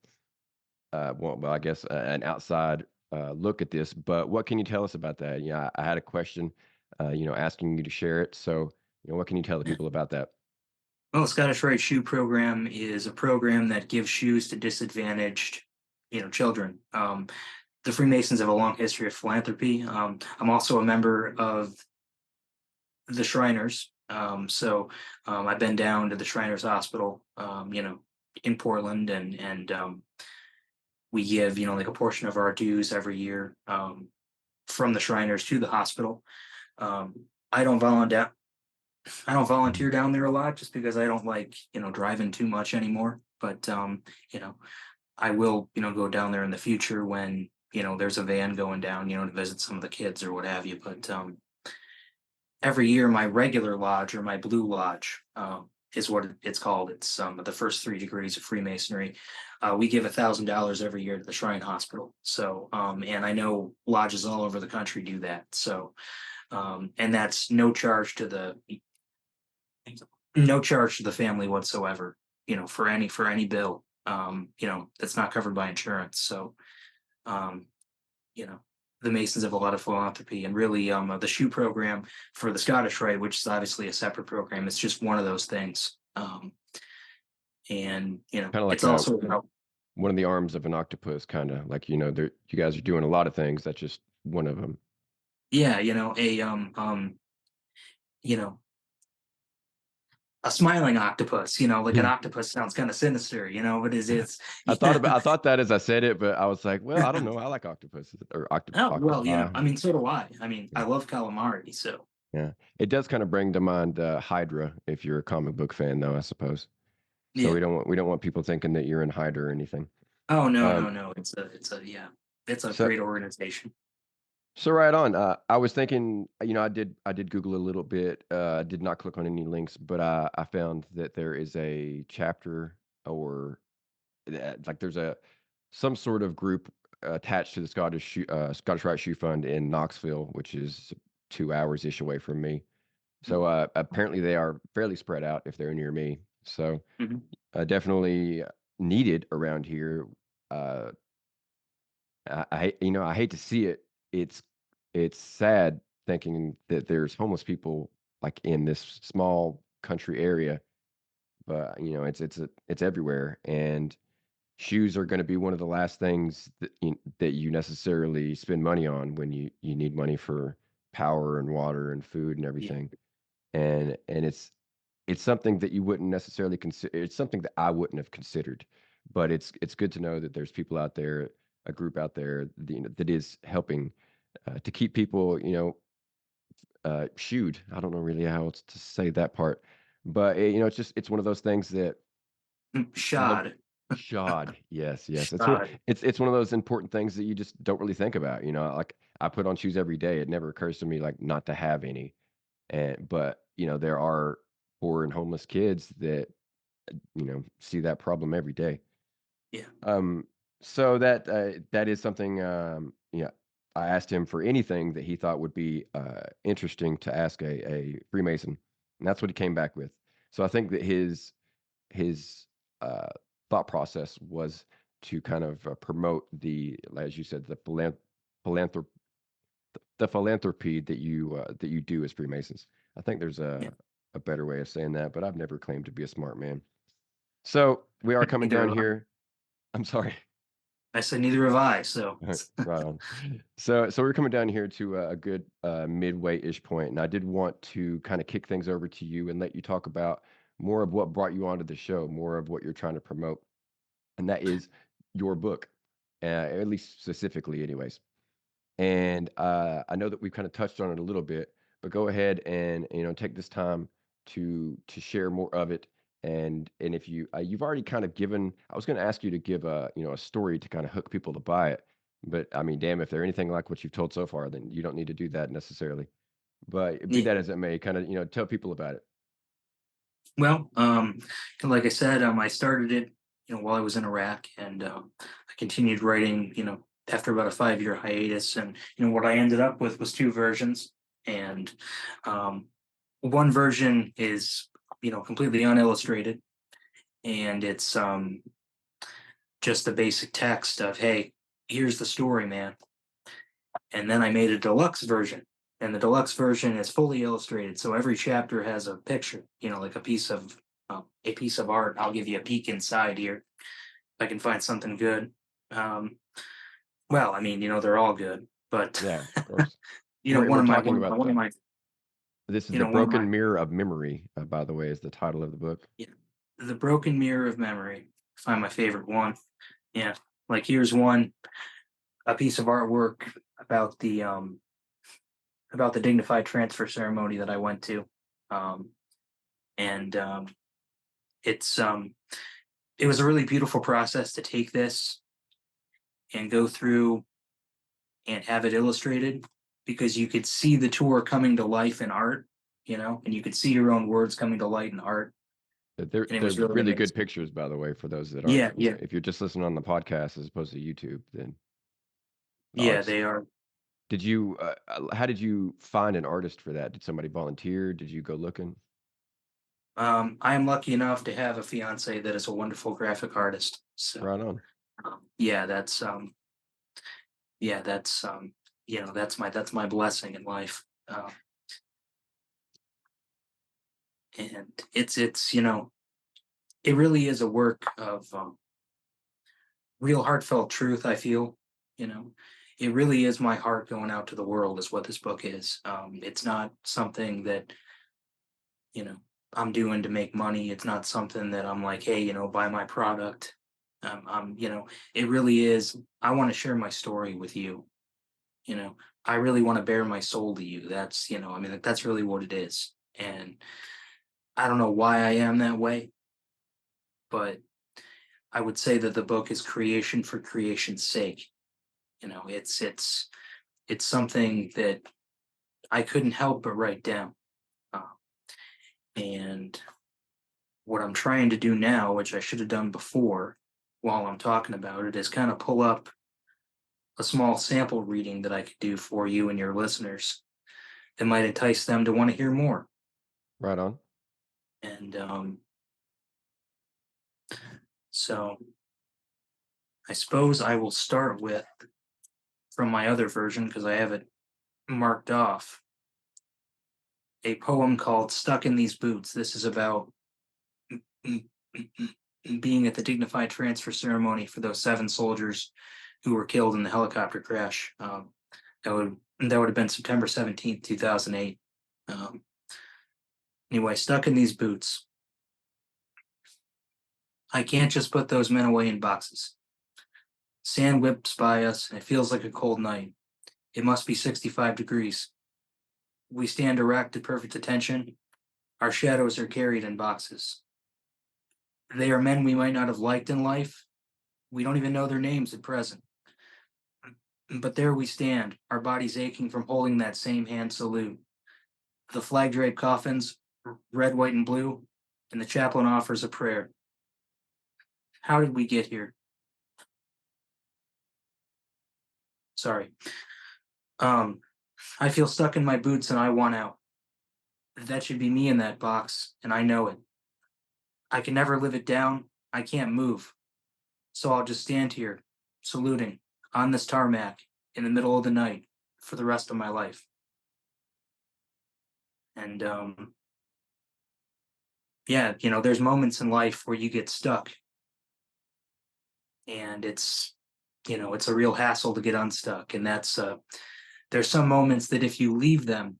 well, I guess an outside. look at this. But what can you tell us about that? Yeah, I had a question, asking you to share it. So, what can you tell the people about that? Well, the Scottish Rite Shoe Program is a program that gives shoes to disadvantaged, children. The Freemasons have a long history of philanthropy. I'm also a member of the Shriners. I've been down to the Shriners Hospital, in Portland, and we give, like a portion of our dues every year, from the Shriners to the hospital. I don't volunteer. I don't volunteer down there a lot just because I don't like, driving too much anymore. But you know, I will, go down there in the future when, there's a van going down, to visit some of the kids or what have you. But every year, my regular lodge or my blue lodge, is what it's called. It's the first 3 degrees of Freemasonry. We give $1,000 every year to the Shrine Hospital. So, and I know lodges all over the country do that. So, and that's no charge to the family whatsoever. For any bill. That's not covered by insurance. So, um, you know, the Masons have a lot of philanthropy, and really, the shoe program for the Scottish Rite, which is obviously a separate program, it's just one of those things. And Kind of like it's also one of the arms of an octopus, kind of like you guys are doing a lot of things. That's just one of them. yeah, you know, a smiling octopus. Like an Yeah. octopus sounds kind of sinister, but it's I yeah. thought that as I said it, but I was like, well, I don't know. I like octopuses or Oh well, octopi. I mean, so do I. I mean, I Yeah. love calamari, so Yeah. It does kind of bring to mind Hydra if you're a comic book fan, though, I suppose. So yeah. we don't want people thinking that you're in Hydra or anything. Oh no, Um, no, no. It's a yeah. It's a so great organization. so right on. I was thinking, I did Google a little bit. I did not click on any links, but I found that there is a chapter or like there's a some sort of group attached to the Scottish Rite Shoe Fund in Knoxville, which is 2 hours ish away from me. So apparently they are fairly spread out if they're near me. So Mhm. definitely needed around here. Uh, I hate to see it. It's it's sad thinking that there's homeless people like in this small country area, but it's everywhere, and shoes are going to be one of the last things that you necessarily spend money on when you need money for power and water and food and Yeah, everything. And it's something that you wouldn't necessarily consider. It's something that I wouldn't have considered, but it's good to know that there's people out there, a group out there, that is helping to keep people, shooed. I don't know really how else to say that part, but it's one of those things that love shod, shod. Yes, yes. shod. It's one of those important things that you just don't really think about. Like I put on shoes every day. It never occurs to me like not to have any. But there are poor and homeless kids that see that problem every day. Yeah, Um, so that is something. I asked him for anything that he thought would be interesting to ask a Freemason, and that's what he came back with. So I think that his thought process was to kind of promote as you said, philanthrop the philanthropy that you do as Freemasons. I think there's yeah. a better way of saying that, but I've never claimed to be a smart man. So we are coming Neither down have I. here. I'm sorry. I said neither have I. So Right on. So we're coming down here to a good midway-ish point, and I did want to kind of kick things over to you and let you talk about more of what brought you onto the show, more of what you're trying to promote, and that is your book, at least specifically, anyways. And I know that we've kind of touched on it a little bit, but go ahead and take this time to share more of it. And if you've already kind of given, I was going to ask you to give a story to kind of hook people to buy it. But I mean, damn, if they're anything like what you've told so far, then you don't need to do that necessarily. But be yeah. that as it may, kind of tell people about it. Well, like I said, I started it, while I was in Iraq, and I continued writing, after about a 5 year hiatus, and what I ended up with was two versions, and um, one version is, completely unillustrated, and it's just the basic text of, hey, here's the story, man. And then I made a deluxe version. And the deluxe version is fully illustrated. So every chapter has a picture, like a piece of art. I'll give you a peek inside here if I can find something good. Um, well, I mean, they're all good, but Yeah, of course. one We're of my talking about one of the my this is you The know one of my Broken Mirror of Memory, by the way, is the title of the book. yeah, the broken mirror of memory. Find my favorite one. Yeah, like here's one, a piece of artwork about the dignified transfer ceremony that I went to, um, and it's it was a really beautiful process to take this and go through and have it illustrated because you could see the tour coming to life in art, and you could see your own words coming to light in art, and it They're was really really good amazing. pictures, by the way, for those that aren't Yeah, yeah, if you're just listening on the podcast as opposed to YouTube, then the yeah. art's They are. how did you find an artist for that? Did somebody volunteer? Did you go looking? I am lucky enough to have a fiance that is a wonderful graphic artist. So, Right on. yeah, yeah, that's my blessing in life. And it really is a work of real heartfelt truth. I feel, you know, it really is my heart going out to the world, is what this book is. It's not something that you know I'm doing to make money. It's not something that I'm like, hey, buy my product. It really is. I want to share my story with you. You know, I really want to bare my soul to you. I mean, that's really what it is. And I don't know why I am that way, but I would say that the book is creation for creation's sake. It's something that I couldn't help but write down. Uh, and what I'm trying to do now, which I should have done before while I'm talking about it, is kind of pull up a small sample reading that I could do for you and your listeners that might entice them to want to hear more. Right on. And so I suppose I will start with from my other version because I have it marked off a poem called Stuck in These Boots. This is about being at the dignified transfer ceremony for those 7 soldiers who were killed in the helicopter crash. That would have been September 17th, 2008. Um, anyway, stuck in these boots. I can't just put those men away in boxes. Sand whips by us, and it feels like a cold night. It must be 65 degrees. We stand erect at perfect attention. Our shadows are carried in boxes. They are men we might not have liked in life. We don't even know their names at present. But there we stand, our bodies aching from holding that same hand salute. The flag draped coffins, red, white, and blue, and the chaplain offers a prayer. How did we get here? Sorry. Um, I feel stuck in my boots and I want out. That should be me in that box, and I know it. I can never live it down. I can't move. So I'll just stand here, saluting, on this tarmac, in the middle of the night, for the rest of my life. And yeah, there's moments in life where you get stuck, and it's a real hassle to get unstuck. And there's some moments that if you leave them,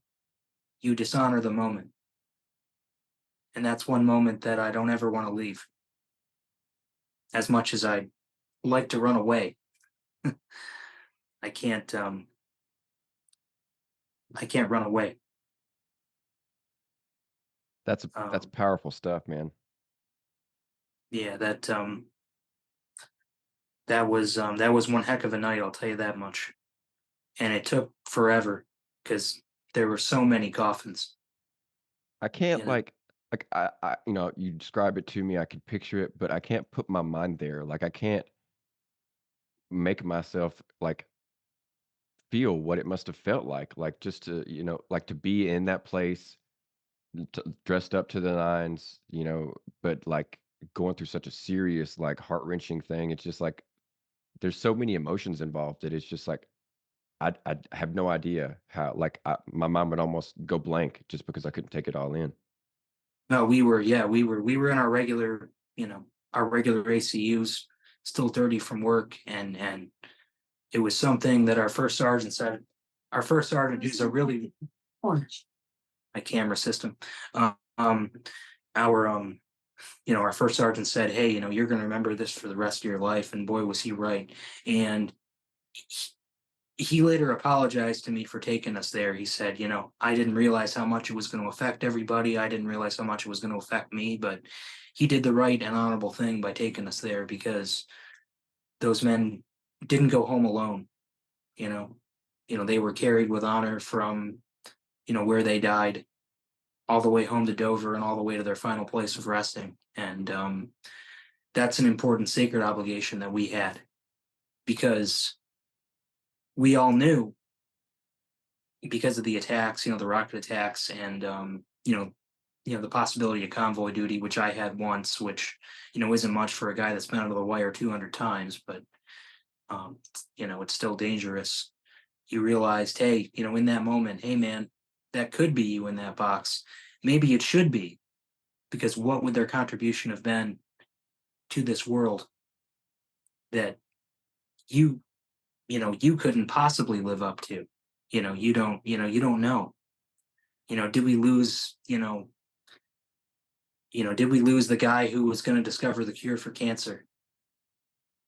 you dishonor the moment. And that's one moment that I don't ever want to leave. As much as I like to run away, I can't. I can't run away. That's Um, powerful stuff, man. yeah, that was one heck of a night. I'll tell you that much. And it took forever because there were so many coffins. I can't You know. you describe it to me, I could picture it, but I can't put my mind there. Like I can't make myself feel what it must have felt like just to, like to be in that place, dressed up to the nines, but like going through such a serious, like heart wrenching thing. It's just like there's so many emotions involved that it's just like I have no idea how, like, my mind would almost go blank just because I couldn't take it all in. No, we were in our regular, our regular ACUs, still dirty from work, and it was something that our first sergeant said. Our first sergeant, who's a really my camera system, uh, um, our our first sergeant said, "Hey, you're going to remember this for the rest of your life," and boy, was he right. And he later apologized to me for taking us there. He said, I didn't realize how much it was going to affect everybody. I didn't realize how much it was going to affect me, but he did the right and honorable thing by taking us there because those men didn't go home alone, you know. They were carried with honor from, where they died all the way home to Dover and all the way to their final place of resting. And that's an important sacred obligation that we had because we all knew because of the attacks, the rocket attacks, and the possibility of convoy duty, which I had once, which isn't much for a guy that's been under the wire 200 times, but um, it's still dangerous. You realized, hey, in that moment, hey man, that could be you in that box. Maybe it should be, because what would their contribution have been to this world that you you couldn't possibly live up to? You don't know. Did we lose, did we lose the guy who was going to discover the cure for cancer,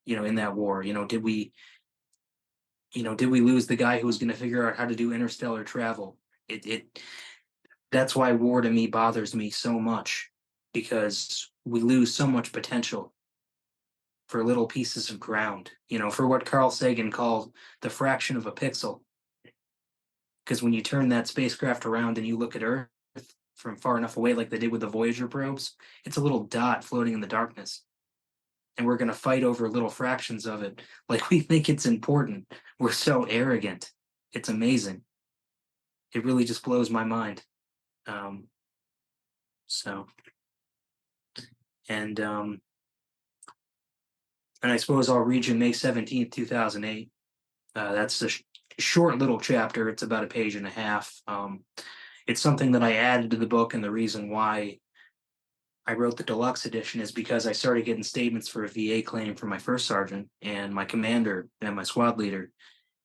in that war? Did we lose the guy who was going to figure out how to do interstellar travel? It That's why war to me bothers me so much because we lose so much potential for little pieces of ground, for what Carl Sagan called the fraction of a pixel. Because when you turn that spacecraft around and you look at Earth from far enough away, like they did with the Voyager probes, it's a little dot floating in the darkness. And we're going to fight over little fractions of it. Like we think it's important. We're so arrogant. It's amazing. It really just blows my mind. Um, so, and I suppose I'll read you May 17th, 2008. That's a short little chapter. It's about a page and a half. It's something that I added to the book, and the reason why I wrote the deluxe edition is because I started getting statements for a VA claim from my first sergeant and my commander and my squad leader.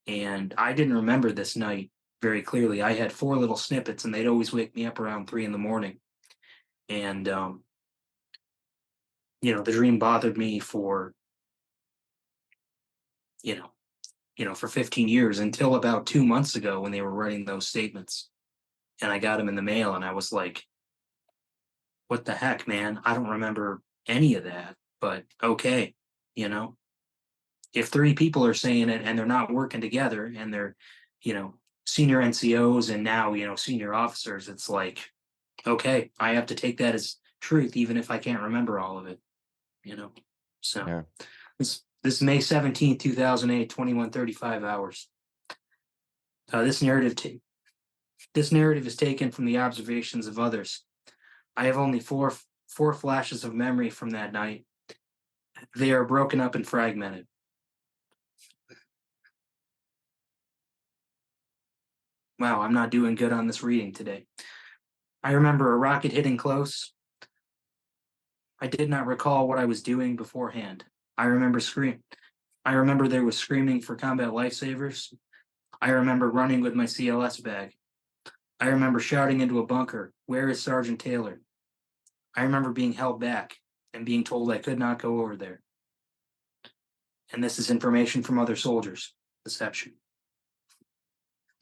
And I didn't remember this night very clearly. I had four little snippets, and they'd always wake me up around 3 in the morning. And the dream bothered me for you know for 15 years until about 2 months ago when they were writing those statements, and I got them in the mail, and I was like, "What the heck, man? I don't remember any of that." But okay, you know, if three people are saying it and they're not working together, and they're you know senior NCOs and now senior officers, it's like, okay, I have to take that as truth, even if I can't remember all of it. You know, so Yeah. this May 17th, 2008, 21:35 hours. This narrative is taken from the observations of others. I have only four flashes of memory from that night. They are broken up and fragmented. Wow, I'm not doing good on this reading today. I remember a rocket hitting close. I did not recall what I was doing beforehand. I remember scream. I remember there was screaming for combat lifesavers. I remember running with my CLS bag. I remember shouting into a bunker, "Where is Sergeant Taylor?" I remember being held back and being told I could not go over there. And this is information from other soldiers. Deception.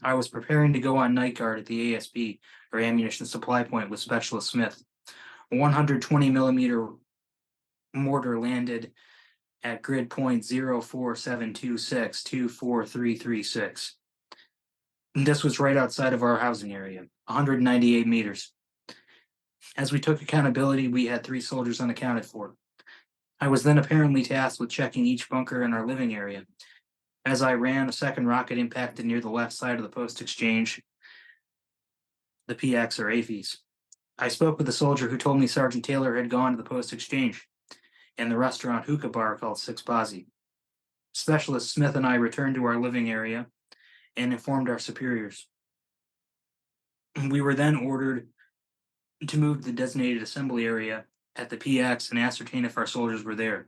I was preparing to go on night guard at the ASP, or ammunition supply point, with Specialist Smith. A 120 millimeter mortar landed at grid point 04726243336. This was right outside of our housing area, 198 meters. As we took accountability, we had 3 soldiers unaccounted for. I was then apparently tasked with checking each bunker in our living area. As I ran, a second rocket impacted near the left side of the post exchange, the PX or AFES. I spoke with a soldier who told me Sergeant Taylor had gone to the post exchange and the restaurant hookah bar called Six Bozzy. Specialist Smith and I returned to our living area, and informed our superiors. We were then ordered to move to the designated assembly area at the PX and ascertain if our soldiers were there.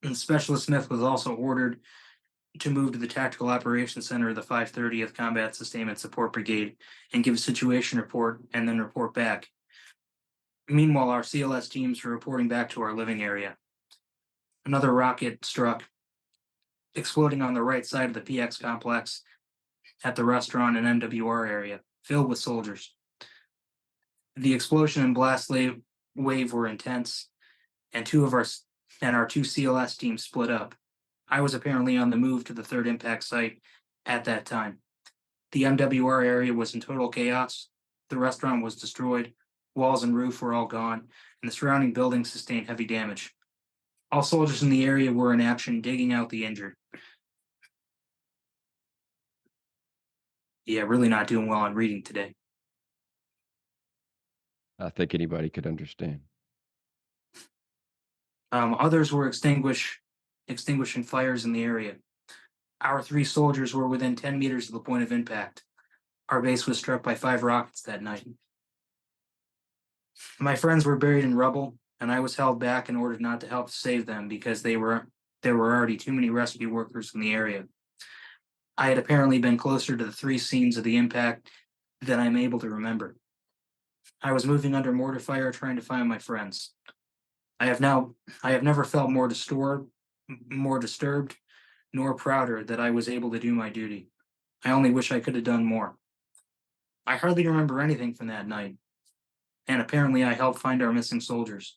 And Specialist Smith was also ordered to move to the Tactical Operations Center of the 530th Combat Sustainment Support Brigade and give a situation report and then report back. Meanwhile, our CLS teams were reporting back to our living area. Another rocket struck, exploding on the right side of the PX complex at the restaurant and MWR area, filled with soldiers. The explosion and blast wave were intense, and our two CLS teams split up. I was apparently on the move to the third impact site at that time. The MWR area was in total chaos. The restaurant was destroyed, walls and roof were all gone, and the surrounding buildings sustained heavy damage. All soldiers in the area were in action digging out the injured. Yeah, really not doing well on reading today. I think anybody could understand. Others were extinguishing fires in the area. Our three soldiers were within 10 meters of the point of impact. Our base was struck by 5 rockets that night. My friends were buried in rubble, and I was held back in order not to help save them because there were already too many rescue workers in the area. I had apparently been closer to the 3 scenes of the impact than I'm able to remember. I was moving under mortar fire trying to find my friends. I have never felt more disturbed, nor prouder that I was able to do my duty. I only wish I could have done more. I hardly remember anything from that night, and apparently I helped find our missing soldiers,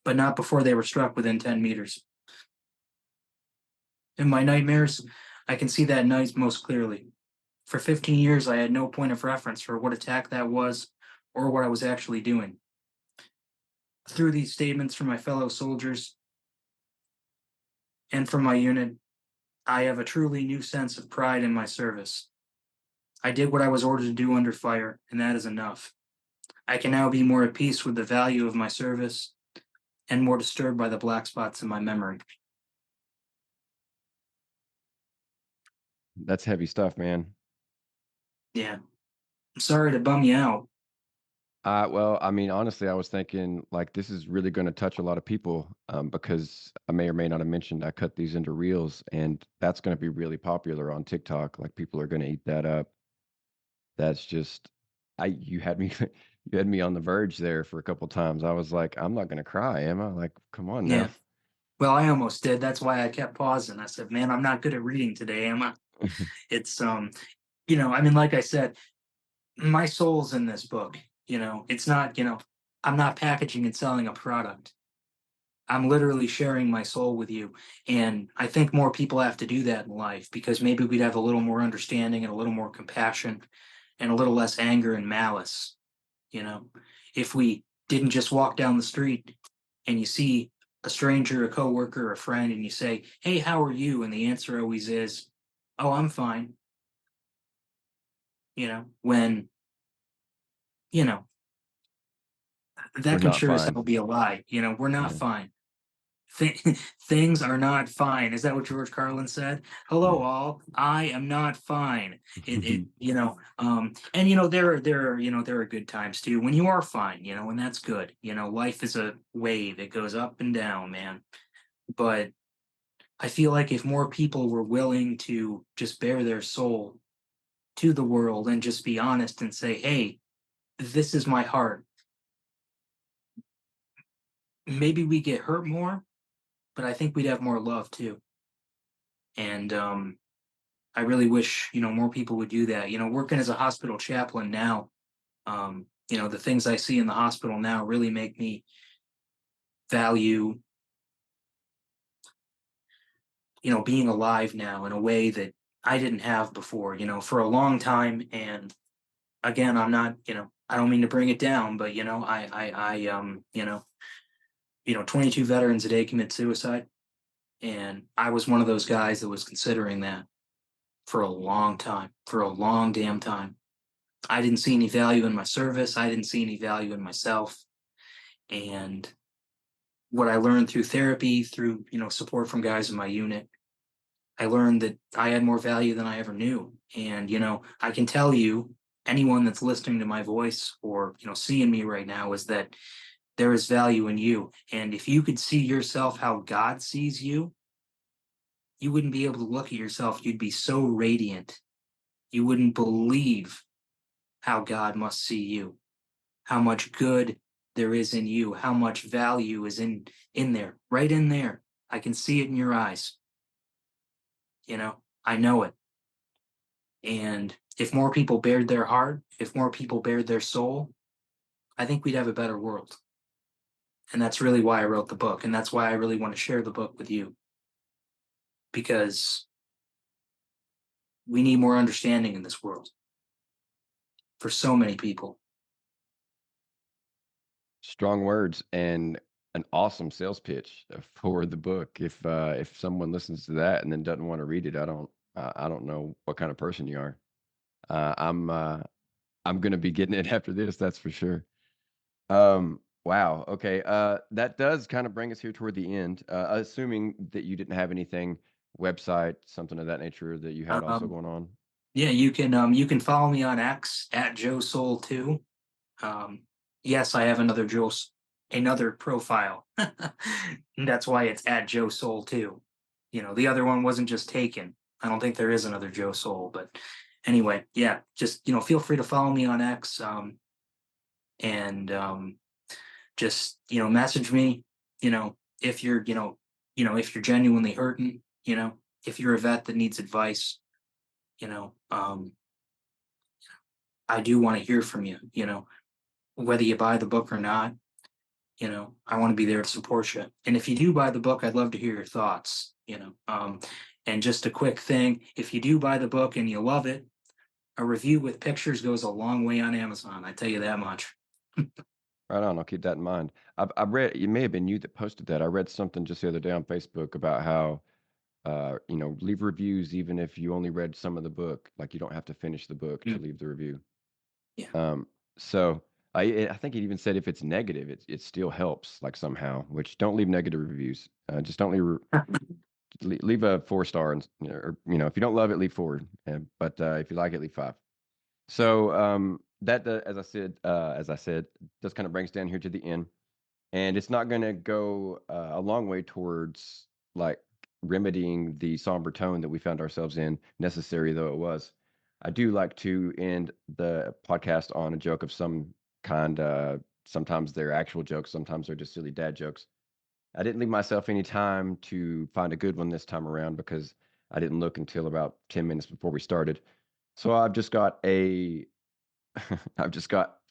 but not before they were struck within 10 meters. In my nightmares, I can see that night most clearly. For 15 years, I had no point of reference for what attack that was or what I was actually doing. Through these statements from my fellow soldiers and from my unit, I have a truly new sense of pride in my service. I did what I was ordered to do under fire, and that is enough. I can now be more at peace with the value of my service and more disturbed by the black spots in my memory. That's heavy stuff, man. Yeah, I'm sorry to bum you out. Well, I mean, honestly, I was thinking like this is really going to touch a lot of people because I may or may not have mentioned I cut these into reels, and that's going to be really popular on TikTok. Like people are going to eat that up. That's just, you had me, you had me on the verge there for a couple times. I was like, I'm not going to cry, am I? Like, come on Yeah, now. well, I almost did. That's why I kept pausing. I said, "Man, I'm not good at reading today, am I?" It's I mean, like I said, my soul's in this book. It's not, I'm not packaging and selling a product. I'm literally sharing my soul with you. And I think more people have to do that in life because maybe we'd have a little more understanding and a little more compassion and a little less anger and malice. You know, if we didn't just walk down the street and you see a stranger, a coworker, a friend, and you say, "Hey, how are you?" And the answer always is, "Oh, I'm fine." When, you know, We're that can not sure as fine. hell be a lie. We're not Yeah. fine. Th- Things are not fine. Is that what George Carlin said? Hello, all. I am not fine. And there are good times too when you are fine. And that's good. Life is a wave; it goes up and down, man. But I feel like if more people were willing to just bare their soul to the world and just be honest and say, "Hey, this is my heart," maybe we get hurt more, but I think we'd have more love too. And I really wish, more people would do that. Working as a hospital chaplain now, the things I see in the hospital now really make me value, being alive now in a way that I didn't have before, for a long time. And again, I'm not, I don't mean to bring it down, but I 22 veterans a day commit suicide. And I was one of those guys that was considering that for a long time, for a long damn time. I didn't see any value in my service. I didn't see any value in myself. And what I learned through therapy, through, support from guys in my unit, I learned that I had more value than I ever knew. And, I can tell you, anyone that's listening to my voice or, seeing me right now, is that there is value in you. And if you could see yourself how God sees you, you wouldn't be able to look at yourself. You'd be so radiant. You wouldn't believe how God must see you, how much good there is in you, how much value is in there, right in there. I can see it in your eyes. I know it. And if more people bared their heart, if more people bared their soul, I think we'd have a better world. And that's really why I wrote the book. And that's why I really want to share the book with you, because we need more understanding in this world for so many people. Strong words and an awesome sales pitch for the book. If someone listens to that and then doesn't want to read it, I don't know what kind of person you are. Uh, I'm uh, I'm gonna be getting it after this, that's for sure. Wow. Okay. That does kind of bring us here toward the end. Assuming that you didn't have anything, website, something of that nature that you had also Um, going on. yeah, you can follow me on X at Joe Soul 2. Um, yes, I have another profile. And that's why it's at Joe Soul 2. The other one wasn't just taken. I don't think there is another Joe Soul, but anyway, yeah, just feel free to follow me on X, and just message me. If you're genuinely hurting. If you're a vet that needs advice. You know, I do want to hear from you. Whether you buy the book or not. I want to be there to support you. And if you do buy the book, I'd love to hear your thoughts. And just a quick thing: if you do buy the book and you love it, a review with pictures goes a long way on Amazon. I tell you that much. Right on. I'll keep that in mind. I read, it may have been you that posted that. I read something just the other day on Facebook about how, leave reviews even if you only read some of the book. Like you don't have to finish the book to Mm, leave the review. yeah. Um, so I think it even said if it's negative, it still helps like somehow. Which don't leave negative reviews. Just don't leave a 4 star, and or if you don't love it, leave 4. But if you like it, leave 5. So that as I said, just kind of brings down here to the end, and it's not going to go a long way towards like remedying the somber tone that we found ourselves in, necessary though it was. I do like to end the podcast on a joke of some kind. Sometimes they're actual jokes, sometimes they're just silly dad jokes. I didn't leave myself any time to find a good one this time around because I didn't look until about 10 minutes before we started. So I've just got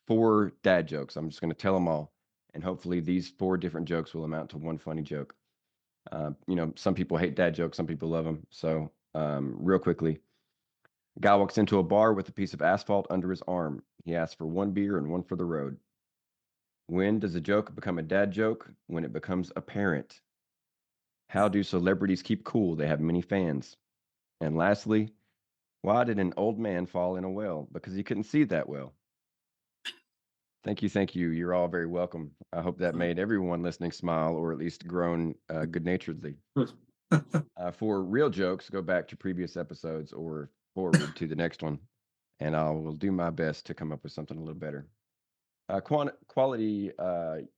4 dad jokes. I'm just going to tell them all, and hopefully these 4 different jokes will amount to one funny joke. Some people hate dad jokes, some people love them. So, real quickly, a guy walks into a bar with a piece of asphalt under his arm. He asks for 1 beer and 1 for the road. When does a joke become a dad joke? When it becomes apparent. How do celebrities keep cool? They have many fans. And lastly, why did an old man fall in a well? Because he couldn't see that well. Thank you, thank you. You're all very welcome. I hope that made everyone listening smile, or at least groan good-naturedly. For real jokes, go back to previous episodes or forward to the next one, and I will do my best to come up with something a little better. Quality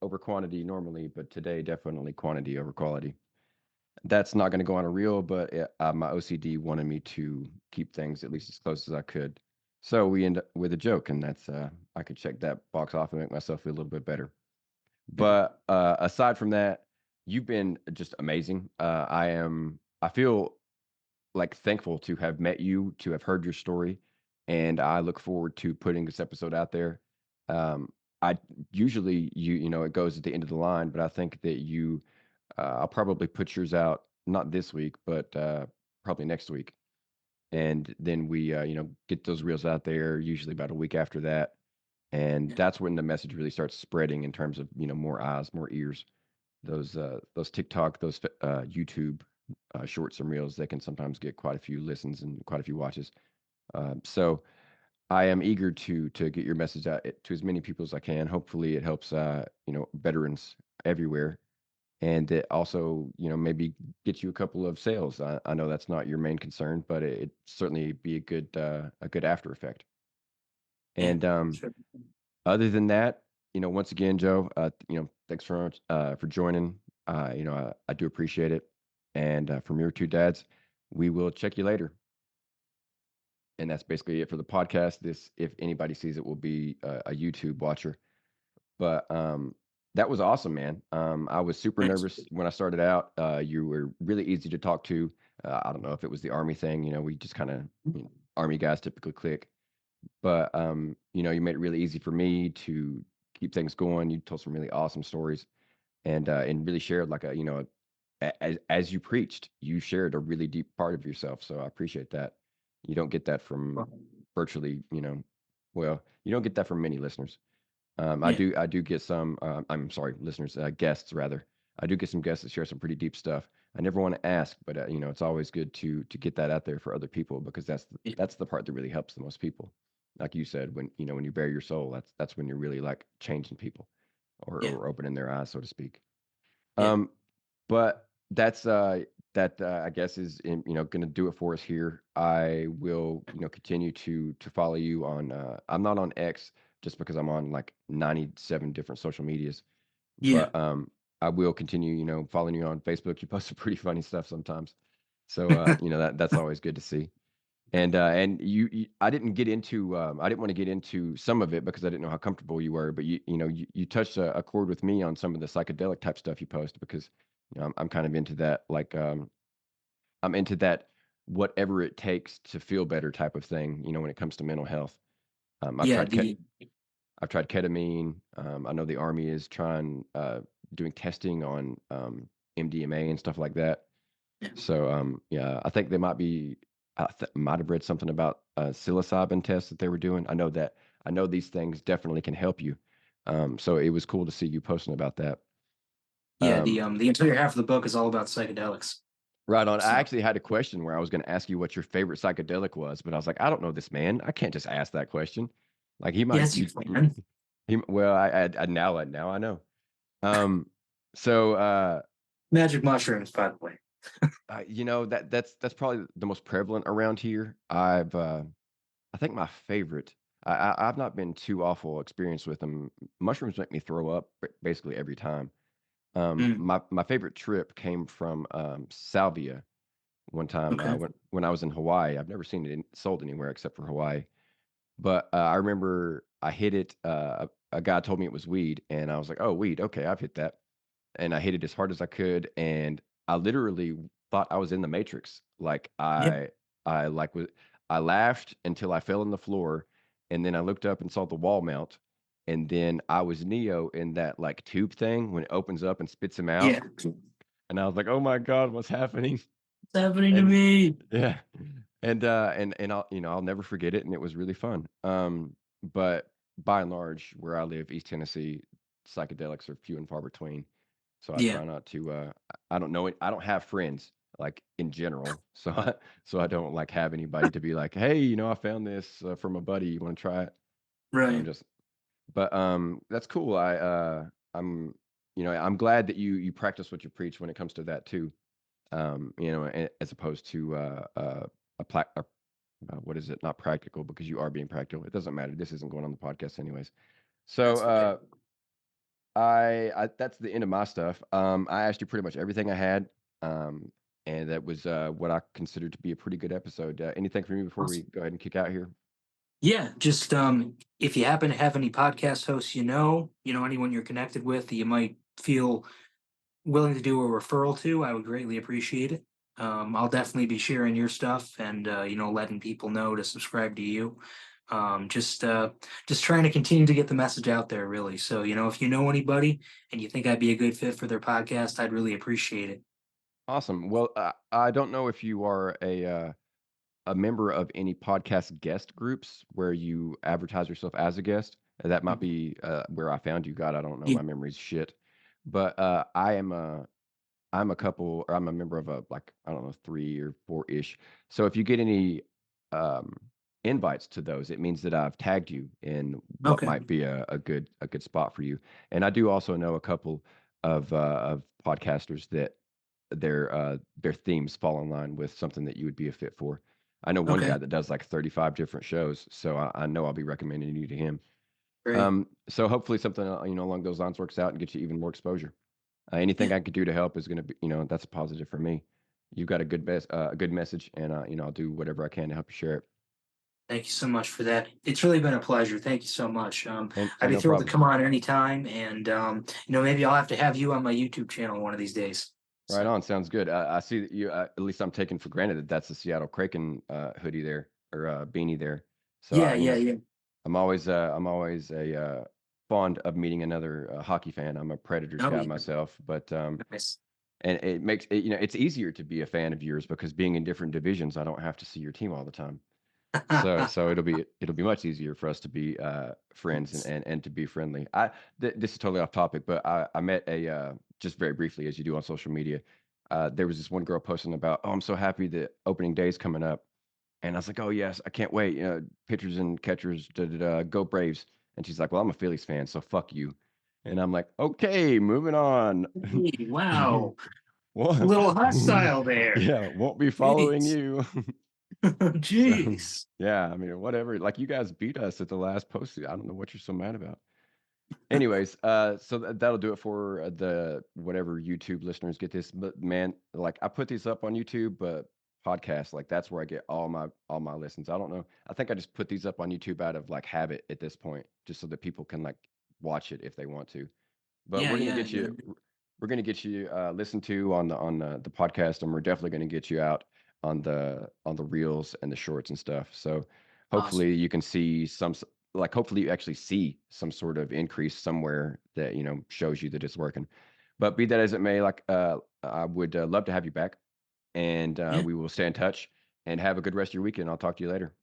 over quantity normally, but today definitely quantity over quality. That's not going to go on a reel, but my OCD wanted me to keep things at least as close as I could. So we end up with a joke, and that's I could check that box off and make myself feel a little bit better. But aside from that, you've been just amazing. I feel like thankful to have met you, to have heard your story, and I look forward to putting this episode out there. I usually it goes at the end of the line, but I think that I'll probably put yours out not this week, but probably next week, and then we get those reels out there usually about a week after that, and that's when the message really starts spreading in terms of more eyes, more ears. Those TikTok, those YouTube shorts and reels, they can sometimes get quite a few listens and quite a few watches. So I am eager to get your message out to as many people as I can. Hopefully, it helps veterans everywhere. and it also, maybe get you a couple of sales. I know that's not your main concern, but it certainly be a good after effect. Yeah. And Sure. other than that, once again, Joe, thanks for joining. I do appreciate it. And from your two dads, we will check you later. And that's basically it for the podcast. This, if anybody sees it, will be a YouTube watcher. But that was awesome, man. I was super Thanks. nervous when I started out. You were really easy to talk to. I don't know if it was the Army thing. We just kind of, Army guys typically click. But you made it really easy for me to keep things going. You told some really awesome stories, and really shared like as you preached, you shared a really deep part of yourself. So I appreciate that. You don't get that from Well, virtually, well, you don't get that from many listeners. yeah. I do get some, I'm sorry, listeners, guests rather. I do get some guests that share some pretty deep stuff. I never want to ask, but it's always good to get that out there for other people because Yeah. that's the part that really helps the most people. Like you said, when you bare your soul, that's when you're really like changing people Yeah. or opening their eyes, so to speak. Yeah. Um, but that I guess is going to do it for us here. I will continue to follow you on. I'm not on X just because I'm on like 97 different social medias, Yeah. but I will continue following you on Facebook. You post some pretty funny stuff sometimes, so that's always good to see. And I didn't get into I didn't want to get into some of it because I didn't know how comfortable you were, but you touched a chord with me on some of the psychedelic type stuff you post because I'm kind of into that like I'm into that whatever it takes to feel better type of thing, when it comes to mental health. Um, I've Yeah. tried ke- I've tried ketamine. I know the army is trying doing testing on MDMA and stuff like that. Yeah. So, yeah, I think they might have read something about psilocybin tests that they were doing. I know these things definitely can help you. So it was cool to see you posting about that. Yeah. Um, The entire half of the book is all about psychedelics. right on. I So actually had a question where I was going to ask you what your favorite psychedelic was, but I was like, I don't know this man. I can't just ask that question. Like he might, yes, you can. well, now I know. Um, so, Magic mushrooms, by the way. that's probably the most prevalent around here. I think my favorite. I've not been too awful experienced with them. Mushrooms make me throw up basically every time. Mm, My favorite trip came from salvia one time okay. when I was in Hawaii. I've never seen it sold anywhere except for Hawaii. But I remember I hit it. A guy told me it was weed, and I was like, "Oh, weed. Okay, I've hit that." And I hit it as hard as I could, and I literally thought I was in the Matrix. Like Yeah. I like was I laughed until I fell on the floor, and then I looked up and saw the wall melt, and then I was Neo in that like tube thing when it opens up and spits him out, Yeah. and I was like, "Oh my god, what's happening?" It's happening to And me. yeah, and I'll never forget it, and it was really fun. But by and large, where I live, East Tennessee, psychedelics are few and far between. So I Yeah. try not to. I don't know it. I don't have friends like in general, so I don't like have anybody to be like, hey, I found this from a buddy. You want to try it? So I'm Right. just. But that's cool. I'm glad that you practice what you preach when it comes to that too. As opposed to what is it? Not practical because you are being practical. It doesn't matter. This isn't going on the podcast anyways. So That's okay. I that's the end of my stuff. I asked you pretty much everything I had, um, and that was what I considered to be a pretty good episode. Anything for me before we Awesome. go ahead and kick out here? Yeah, just if you happen to have any podcast hosts anyone you're connected with that you might feel willing to do a referral to, I would greatly appreciate it. I'll definitely be sharing your stuff and letting people know to subscribe to you. Just trying to continue to get the message out there, really. So if you know anybody and you think I'd be a good fit for their podcast, I'd really appreciate it. Awesome. Well, I don't know if you are a member of any podcast guest groups where you advertise yourself as a guest. That might Mhm. be where I found you. God, I don't know. Yeah. My memory's shit. But I'm a member of a like I don't know 3 or 4 ish. So if you get any um, invites to those, it means that I've tagged you in what Okay. might be a good spot for you. And I do also know a couple. of podcasters that their themes fall in line with something that you would be a fit for. I know one guy Okay, that does like 35 different shows, so I know I'll be recommending you to him. great. So hopefully something along those lines works out and gets you even more exposure. Anything Yeah, I could do to help is going to be, that's a positive for me. You've got a good message, and I'll do whatever I can to help you share it. thank you so much for that. It's really been a pleasure. Thank you so much. I'd And be no thrilled to problem. come on anytime, and maybe I'll have to have you on my YouTube channel one of these days. Right So on. Sounds good. I see that you. At least I'm taking for granted that that's the Seattle Kraken hoodie there or beanie there. So yeah, yeah, yeah. I'm always a fond of meeting another hockey fan. I'm a Predators Oh guy yeah, myself, but nice. and it makes it, it's easier to be a fan of yours because being in different divisions, I don't have to see your team all the time. So it'll be much easier for us to be friends and to be friendly. This is totally off topic, but I met a just very briefly as you do on social media. There was this one girl posting about, oh, I'm so happy that opening day is coming up, and I was like, oh yes, I can't wait. Pitchers and catchers, da, da, da, go Braves. And she's like, well, I'm a Phillies fan, so fuck you. And I'm like, okay, moving on. Hey, wow, a Well, little hostile there. yeah, won't be following Jeez, you. So, jeez. yeah, I mean, whatever. Like you guys beat us at the last post. I don't know what you're so mad about. Anyways, so that'll do it for the whatever YouTube listeners get this. But man, like I put these up on YouTube, but podcasts, like that's where I get all my listens. I don't know. I think I just put these up on YouTube out of like habit at this point, just so that people can like watch it if they want to. But Yeah, we're gonna yeah, get yeah. you listened to on the podcast, and we're definitely gonna get you out on the reels and the shorts and stuff. So Awesome. hopefully you can see like hopefully you actually see some sort of increase somewhere that shows you that it's working. But be that as it may, like I would love to have you back, and Yeah. we will stay in touch. And have a good rest of your weekend. I'll talk to you later.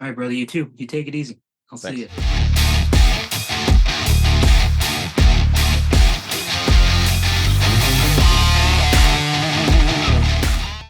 All right, brother. You too. You take it easy. I'll see Thanks. you.